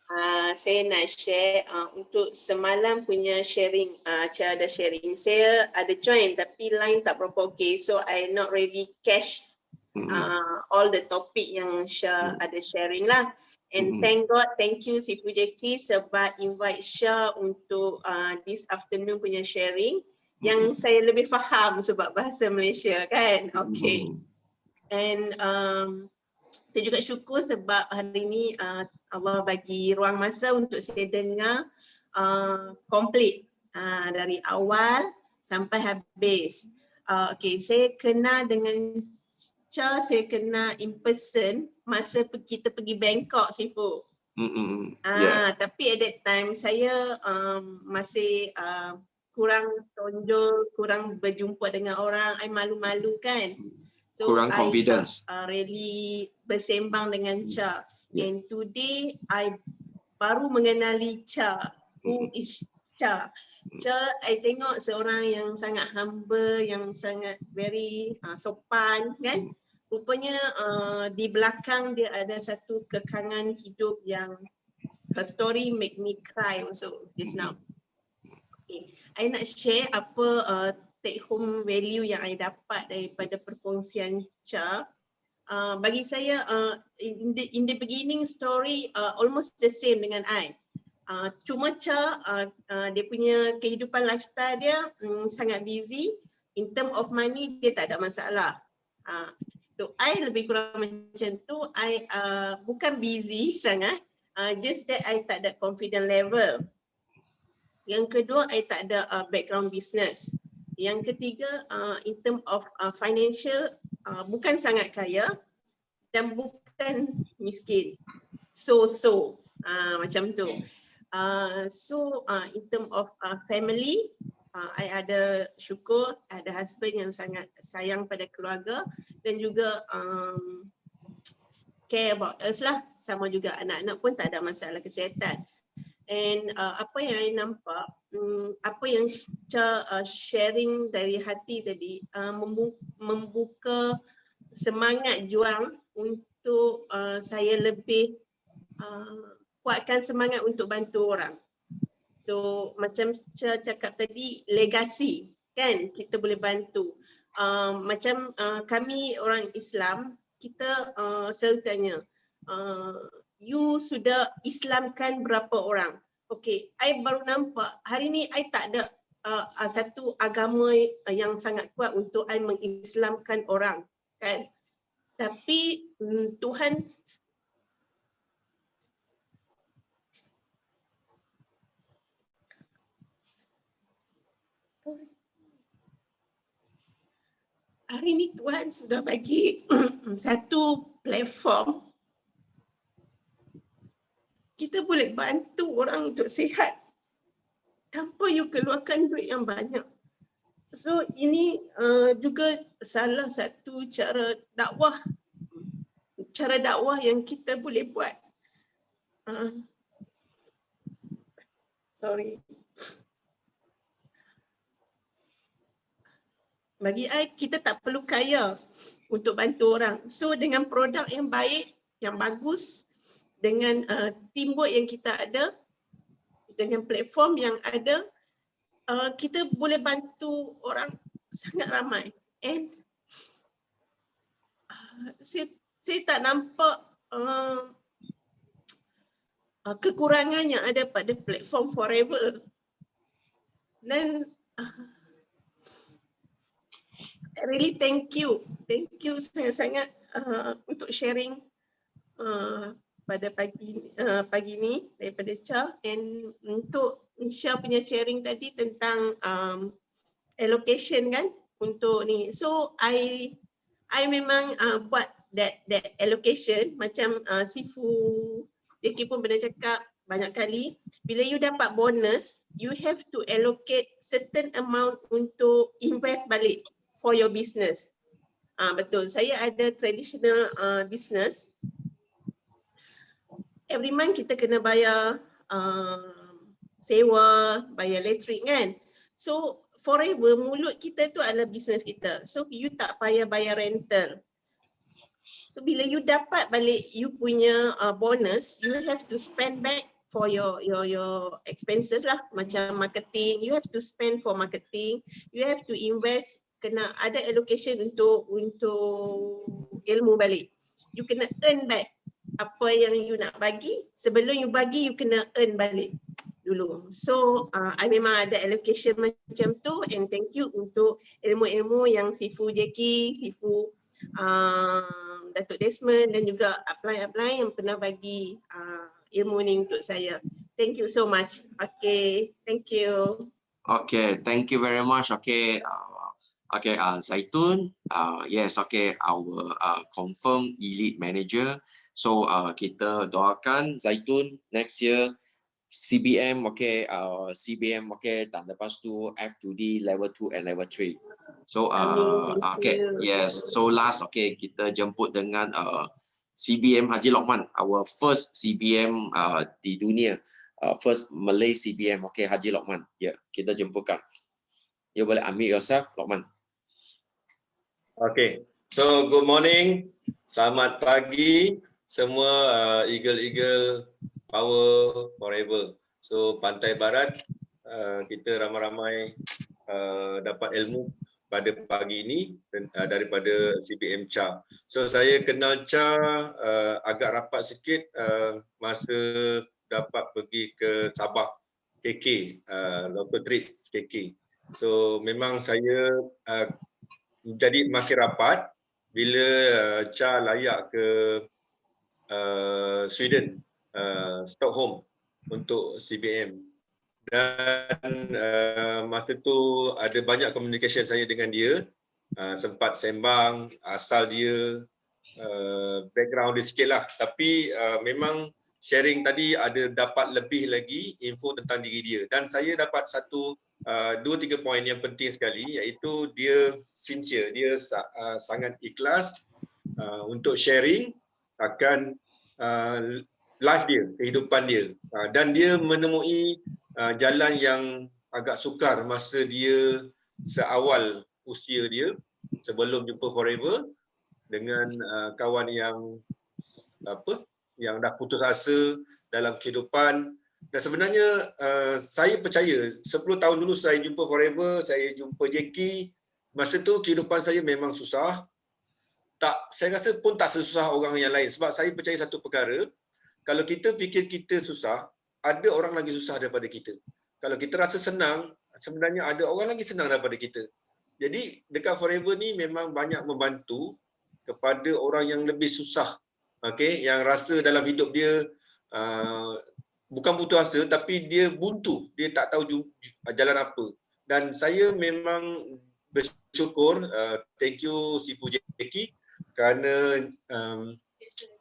Saya nak share untuk semalam punya sharing, Cha ada sharing. Saya ada join tapi line tak berapa okay, so I not really catch all the topic yang Syah ada sharing lah. And thank God, thank you Sifu Jeki sebab invite Syah untuk this afternoon punya sharing yang saya lebih faham sebab bahasa Malaysia kan. Okay. And saya juga syukur sebab hari ini Allah bagi ruang masa untuk saya dengar complete dari awal sampai habis. Okay, saya kenal dengan Cha, saya kenal in person masa kita pergi Bangkok, Sifu. Tapi at that time saya masih kurang tonjol, kurang berjumpa dengan orang, I malu-malu kan. So kurang confidence. I really bersembang dengan Cha. And today I baru mengenali Cha. Who is Cha? Cha, I tengok seorang yang sangat humble, yang sangat very sopan kan. Rupanya di belakang dia ada satu kekangan hidup yang her story make me cry also just now. Okay. I nak share apa take home value yang I dapat daripada perkongsian Cha. Bagi saya in the beginning story almost the same dengan I. Cuma Cha dia punya kehidupan lifestyle dia sangat busy. In term of money dia tak ada masalah. So I lebih kurang macam tu. I bukan busy sangat, just that I tak ada confident level. Yang kedua, I tak ada background business. Yang ketiga, in term of financial, bukan sangat kaya dan bukan miskin. So macam tu. In term of family, I ada syukur ada husband yang sangat sayang pada keluarga dan juga care about us lah. Sama juga anak-anak pun tak ada masalah kesihatan. And apa yang I nampak, apa yang sharing dari hati tadi membuka semangat juang untuk saya lebih kuatkan semangat untuk bantu orang. So macam Cha cakap tadi, legasi kan kita boleh bantu. Macam kami orang Islam, kita selalu tanya, you sudah Islamkan berapa orang? Okay, I baru nampak hari ni I tak ada satu agama yang sangat kuat untuk I mengislamkan orang kan. Tapi Tuhan hari ni Tuhan sudah bagi satu platform kita boleh bantu orang untuk sihat tanpa you keluarkan duit yang banyak. So ini juga salah satu cara dakwah yang kita boleh buat. Bagi I, kita tak perlu kaya untuk bantu orang. So dengan produk yang baik, yang bagus, dengan teamwork yang kita ada, dengan platform yang ada, kita boleh bantu orang sangat ramai. And saya tak nampak kekurangan yang ada pada platform Forever. Dan I really thank you sangat-sangat untuk sharing pada pagi ni daripada Cha, and untuk Insya punya sharing tadi tentang allocation kan untuk ni. So I memang buat that allocation macam Sifu Jackie pun pernah cakap banyak kali, bila you dapat bonus, you have to allocate certain amount untuk invest balik for your business. Betul, saya ada traditional business. Every month kita kena bayar sewa, bayar elektrik kan. So forever mulut kita tu adalah business kita. So you tak payah bayar rental. So bila you dapat balik you punya bonus, you have to spend back for your expenses lah, macam marketing, you have to spend for marketing, you have to invest, kena ada allocation untuk ilmu balik. You kena earn back apa yang you nak bagi, sebelum you bagi you kena earn balik dulu. So I memang ada allocation macam tu, and thank you untuk ilmu-ilmu yang Sifu Jackie, Sifu Datuk Desmond dan juga apply yang pernah bagi ilmu ni untuk saya. Thank you so much. Okay, thank you. Okay, thank you very much. Okay, Zaitun, yes, okay, our confirmed elite manager. So kita doakan Zaitun next year CBM, okay, CBM, okay, dan lepas tu F2D level 2 and level 3. So okay, yes. So last, okay, kita jemput dengan CBM Haji Lokman, our first CBM di dunia, first Malay CBM, okay, Haji Lokman. Ya, yeah, kita jemputkan. You boleh unmute yourself, Lokman. Okay, so good morning, selamat pagi semua Eagle Power Forever. So Pantai Barat, kita ramai-ramai dapat ilmu pada pagi ini daripada CBM Cha. So saya kenal Cha agak rapat sikit masa dapat pergi ke Sabah KK, local trip KK. So memang saya jadi makin rapat bila Cha layak ke Sweden, Stockholm untuk CBM. Dan masa tu ada banyak communication saya dengan dia, sempat sembang asal dia, background dia sikit lah, tapi memang sharing tadi ada dapat lebih lagi info tentang diri dia, dan saya dapat dua tiga poin yang penting sekali, iaitu dia sincere, dia sangat ikhlas untuk sharing akan life dia, kehidupan dia, dan dia menemui jalan yang agak sukar masa dia seawal usia dia sebelum jumpa Forever dengan kawan yang dah putus asa dalam kehidupan. Dan sebenarnya saya percaya 10 tahun dulu saya jumpa Forever, saya jumpa Jackie, masa tu kehidupan saya memang susah. Saya rasa pun tak sesusah orang yang lain, sebab saya percaya satu perkara, kalau kita fikir kita susah, ada orang lagi susah daripada kita. Kalau kita rasa senang, sebenarnya ada orang lagi senang daripada kita. Jadi dekat Forever ni memang banyak membantu kepada orang yang lebih susah, okay? Yang rasa dalam hidup dia bukan putus asa, tapi dia buntu, dia tak tahu jalan apa. Dan saya memang bersyukur, thank you Sifu Jackie kerana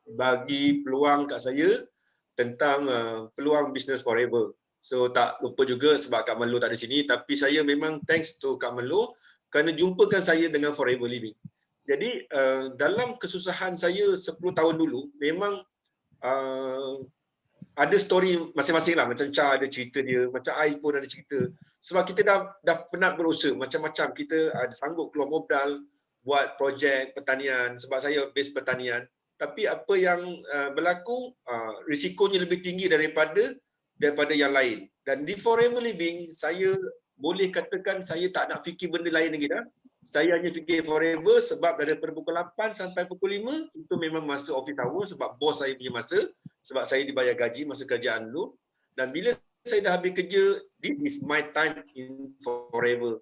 bagi peluang kat saya tentang peluang business Forever. So tak lupa juga sebab Kak Melo tak ada sini, tapi saya memang thanks to Kak Melo kerana jumpakan saya dengan Forever Living. Jadi dalam kesusahan saya 10 tahun dulu, memang ada story masing-masing lah. Macam Cha ada cerita dia, macam I pun ada cerita. Sebab kita dah penat berusaha macam-macam. Kita ada sanggup keluar modal buat projek pertanian, sebab saya base pertanian. Tapi apa yang berlaku, risikonya lebih tinggi daripada yang lain. Dan di Forever Living, saya boleh katakan saya tak nak fikir benda lain lagi dah. Saya hanya fikir Forever sebab daripada pukul 8 sampai pukul 5, itu memang masa office hour sebab bos saya punya masa, sebab saya dibayar gaji masa kerjaan dulu. Dan bila saya dah habis kerja, this is my time in Forever.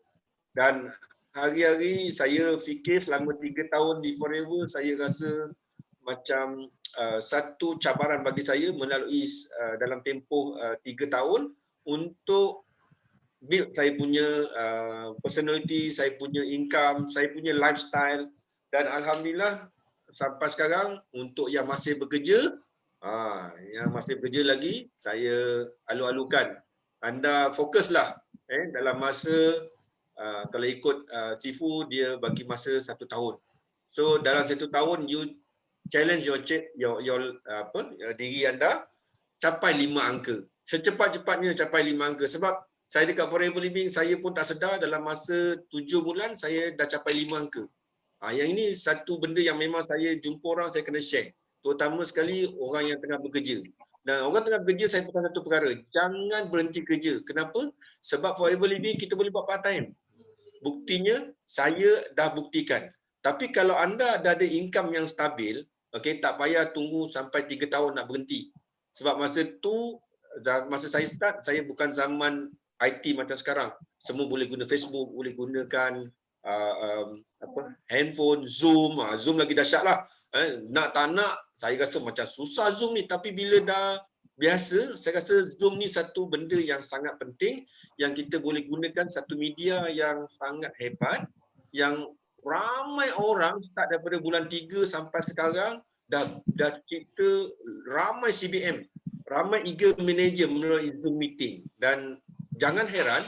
Dan hari-hari saya fikir selama 3 tahun di Forever, saya rasa macam satu cabaran bagi saya melalui dalam tempoh 3 tahun untuk build saya punya personality, saya punya income, saya punya lifestyle, dan alhamdulillah sampai sekarang untuk yang masih bekerja, lagi, saya alu-alukan anda fokuslah dalam masa kalau ikut Sifu dia bagi masa 1 tahun. So dalam 1 tahun you challenge diri anda capai 5 angka. Secepat-cepatnya capai 5 angka. Sebab saya dekat Forever Living, saya pun tak sedar dalam masa 7 bulan saya dah capai 5 angka. Yang ini satu benda yang memang saya jumpa orang, saya kena share. Terutama sekali orang yang tengah bekerja. Dan orang tengah bekerja, saya pesan satu perkara. Jangan berhenti kerja. Kenapa? Sebab Forever Living kita boleh buat part time. Buktinya, saya dah buktikan. Tapi kalau anda dah ada income yang stabil, tak payah tunggu sampai 3 tahun nak berhenti. Sebab masa tu, masa saya start, saya bukan zaman IT macam sekarang. Semua boleh guna Facebook, boleh gunakan handphone, Zoom. Zoom lagi dahsyat lah. Nak tak nak, saya rasa macam susah Zoom ni. Tapi bila dah biasa, saya rasa Zoom ni satu benda yang sangat penting, yang kita boleh gunakan satu media yang sangat hebat, yang ramai orang start daripada bulan 3 sampai sekarang dah cipta ramai CBM, ramai eager manager melalui Zoom meeting, dan jangan heran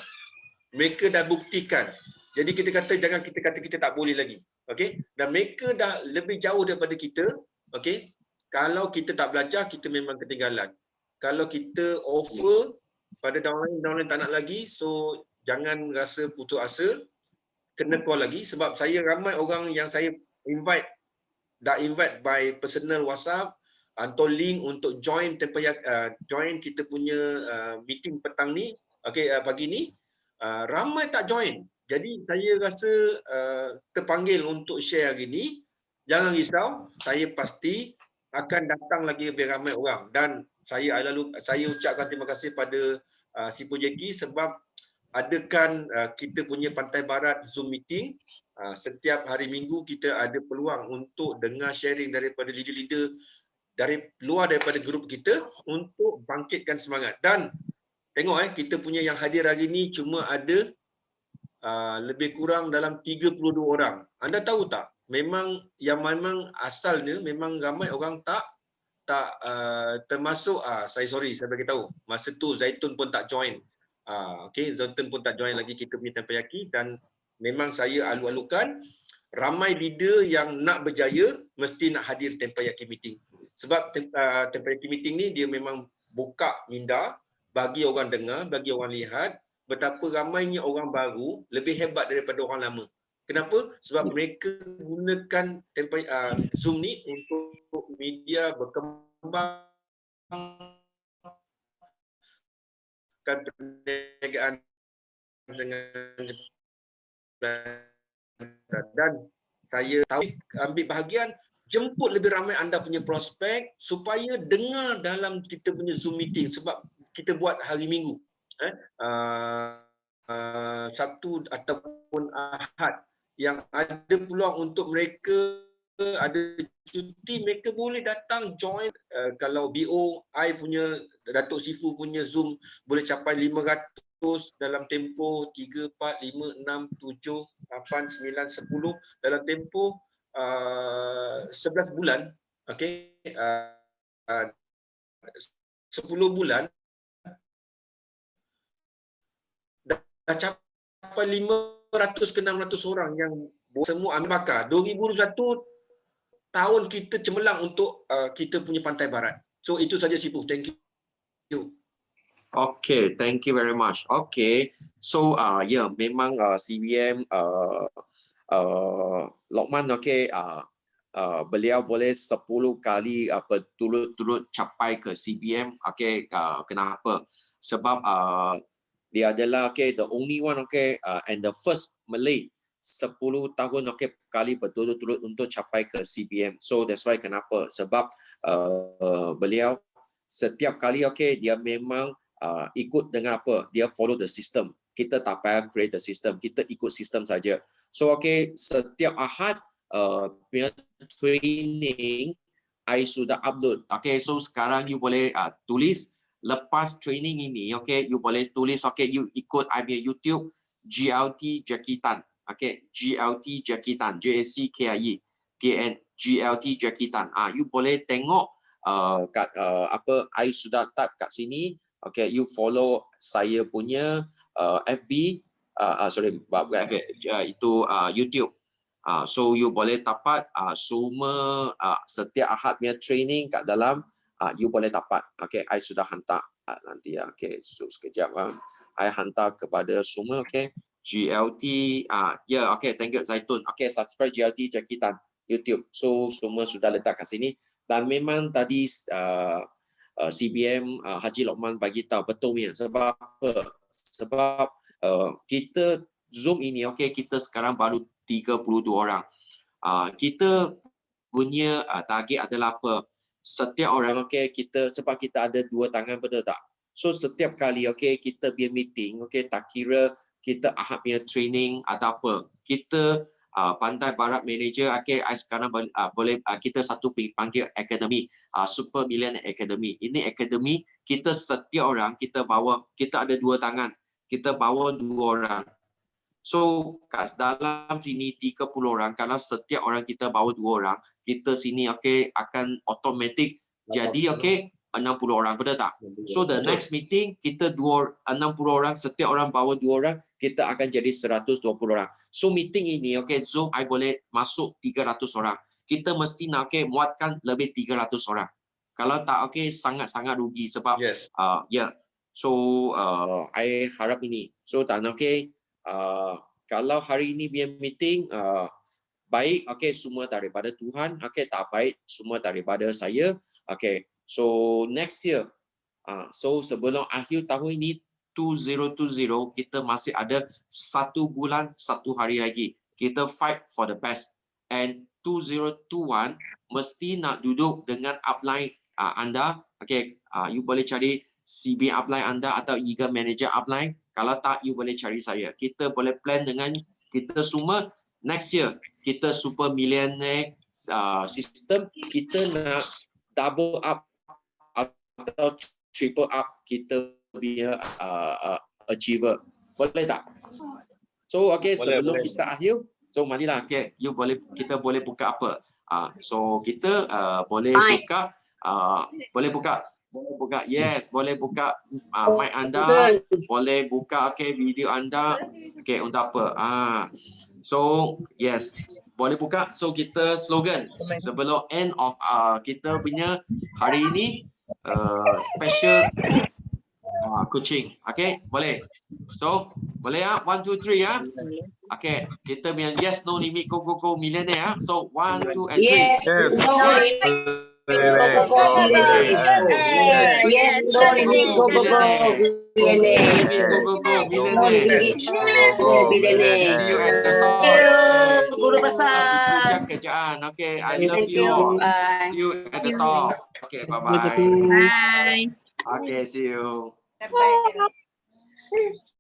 mereka dah buktikan. Jadi kita kata jangan kita kata kita tak boleh lagi. Okey, dan mereka dah lebih jauh daripada kita. Okey, kalau kita tak belajar kita memang ketinggalan. Kalau kita offer pada downline tak nak lagi, so jangan rasa putus asa, kena call lagi. Sebab saya ramai orang yang saya invite by personal WhatsApp, hantar link untuk join kita punya meeting petang ni, pagi ni, ramai tak join. Jadi saya rasa terpanggil untuk share hari ni. Jangan risau, saya pasti akan datang lagi lebih ramai orang, dan saya ucapkan terima kasih pada Sifu Jackie sebab adakan kita punya Pantai Barat Zoom meeting. Setiap hari Minggu kita ada peluang untuk dengar sharing daripada leader-leader daripada grup kita untuk bangkitkan semangat. Dan tengok kita punya yang hadir hari ni cuma ada lebih kurang dalam 32 orang. Anda tahu tak? Memang asalnya memang ramai orang tak termasuk saya bagi tahu. Masa tu Zaitun pun tak join. Zaitun pun tak join lagi kita punya Tempayaki, dan memang saya alu-alukan ramai leader yang nak berjaya mesti nak hadir Tempayaki meeting. Sebab Tempayaki meeting ni dia memang buka minda bagi orang dengar, bagi orang lihat betapa ramainya orang baru lebih hebat daripada orang lama. Kenapa? Sebab mereka gunakan Zoom ni untuk media berkembang, perniagaan dengan, dan saya tahu ambil bahagian jemput lebih ramai anda punya prospek supaya dengar dalam kita punya Zoom meeting. Sebab kita buat hari Minggu, Sabtu ataupun Ahad, yang ada peluang untuk mereka ada cuti, mereka boleh datang join. Kalau BO, I punya Datuk Sifu punya Zoom boleh capai 500 dalam tempoh 3, 4, 5, 6, 7, 8, 9, 10 dalam tempoh 11 bulan. 10 bulan dah capai 500 ke 600 orang yang semua ambil bakar. 2021 tahun kita cemerlang untuk kita punya Pantai Barat. So itu saja Sifu. Thank you. Okay, thank you very much. Okay, so memang CBM Lokman, beliau boleh 10 kali berturut-turut capai ke CBM. Kenapa? Sebab dia adalah the only one and the first Malay 10 tahun kali berturut-turut untuk capai ke CBM. So that's why kenapa? Sebab beliau setiap kali dia memang ikut dengan apa? Dia follow the system. Kita tak payah create the system, kita ikut sistem saja. So setiap Ahad punya training I sudah upload. So sekarang you boleh tulis lepas training ini, okay, you boleh tulis, okay, you ikut I punya YouTube GLT Jackie Tan, okay, GLT Jackie Tan, JACKIE TN, GLT Jackie Tan. You boleh tengok kat apa I sudah type kat sini, okay, you follow saya punya FB, sorry, bukan FB, itu YouTube. So you boleh dapat semua setiap Ahad punya training kat dalam, you boleh dapat. Okay, I sudah hantar nanti ya. Okay, so sekejap I hantar kepada semua. Okay, GLT, okay, thank you Zaitun. Okay, subscribe GLT Jackie Tan YouTube. So semua sudah letak kat sini. Dan memang tadi CBM Haji Lokman bagi tahu betul ya. Sebab apa? Sebab kita Zoom ini, okay, kita sekarang baru 32 orang. Kita punya target adalah apa? Setiap orang, okay, kita sebab kita ada 2 tangan, betul tak? So setiap kali, okay, kita punya meeting, okay, tak kira kita Ahad punya training atau apa, kita Pantai Barat Manager, okay, sekarang boleh kita satu panggil akademi, Super Millionaire Academy. Ini akademi kita setiap orang kita bawa, kita ada 2 tangan, kita bawa 2 orang. So kat dalam sini 30 orang, kalau setiap orang kita bawa 2 orang, kita sini, okay, akan automatic jadi, okay, 60 orang, betul tak? So the next meeting kita 60 orang, setiap orang bawa 2 orang, kita akan jadi 120 orang. So meeting ini, okay, Zoom I boleh masuk 300 orang. Kita mesti nak, okay, muatkan lebih 300 orang. Kalau tak, okay, sangat-sangat rugi sebab yeah. So I harap ini. So tak, okay, kalau hari ini biar meeting baik, okay, semua daripada Tuhan, okay, tak baik semua daripada saya, okay. So next year, so sebelum akhir tahun ini 2020, kita masih ada 1 bulan 1 hari lagi. Kita fight for the best. And 2021 mesti nak duduk dengan upline anda, okay, you boleh cari CB upline anda atau Eagle Manager upline. Kalau tak, you boleh cari saya. Kita boleh plan dengan kita semua. Next year, kita Super Millionaire system, kita nak double up atau triple up kita punya achiever. Boleh tak? So, okay, sebelum kita akhir, so marilah, okay, kita boleh buka apa? So, kita boleh buka, yes, boleh buka mic anda, boleh buka, okay, video anda, okay, untuk apa? So, yes, boleh buka. So, kita slogan sebelum end of kita punya hari ini, special coaching. Okay, boleh. So, boleh ya? 1, 2, 3 ya? Okay, kita punya yes, no limit, go, go, go, millionaire ya. So, 1, 2, and 3. Yes, no limit. Yes, no limit, go, go, go, millionaire. See you at the top. Guru besar. Kerjaan. Okay, I love you all. See you at the top. Okay, bye-bye. Bye. Okay, see you. Bye.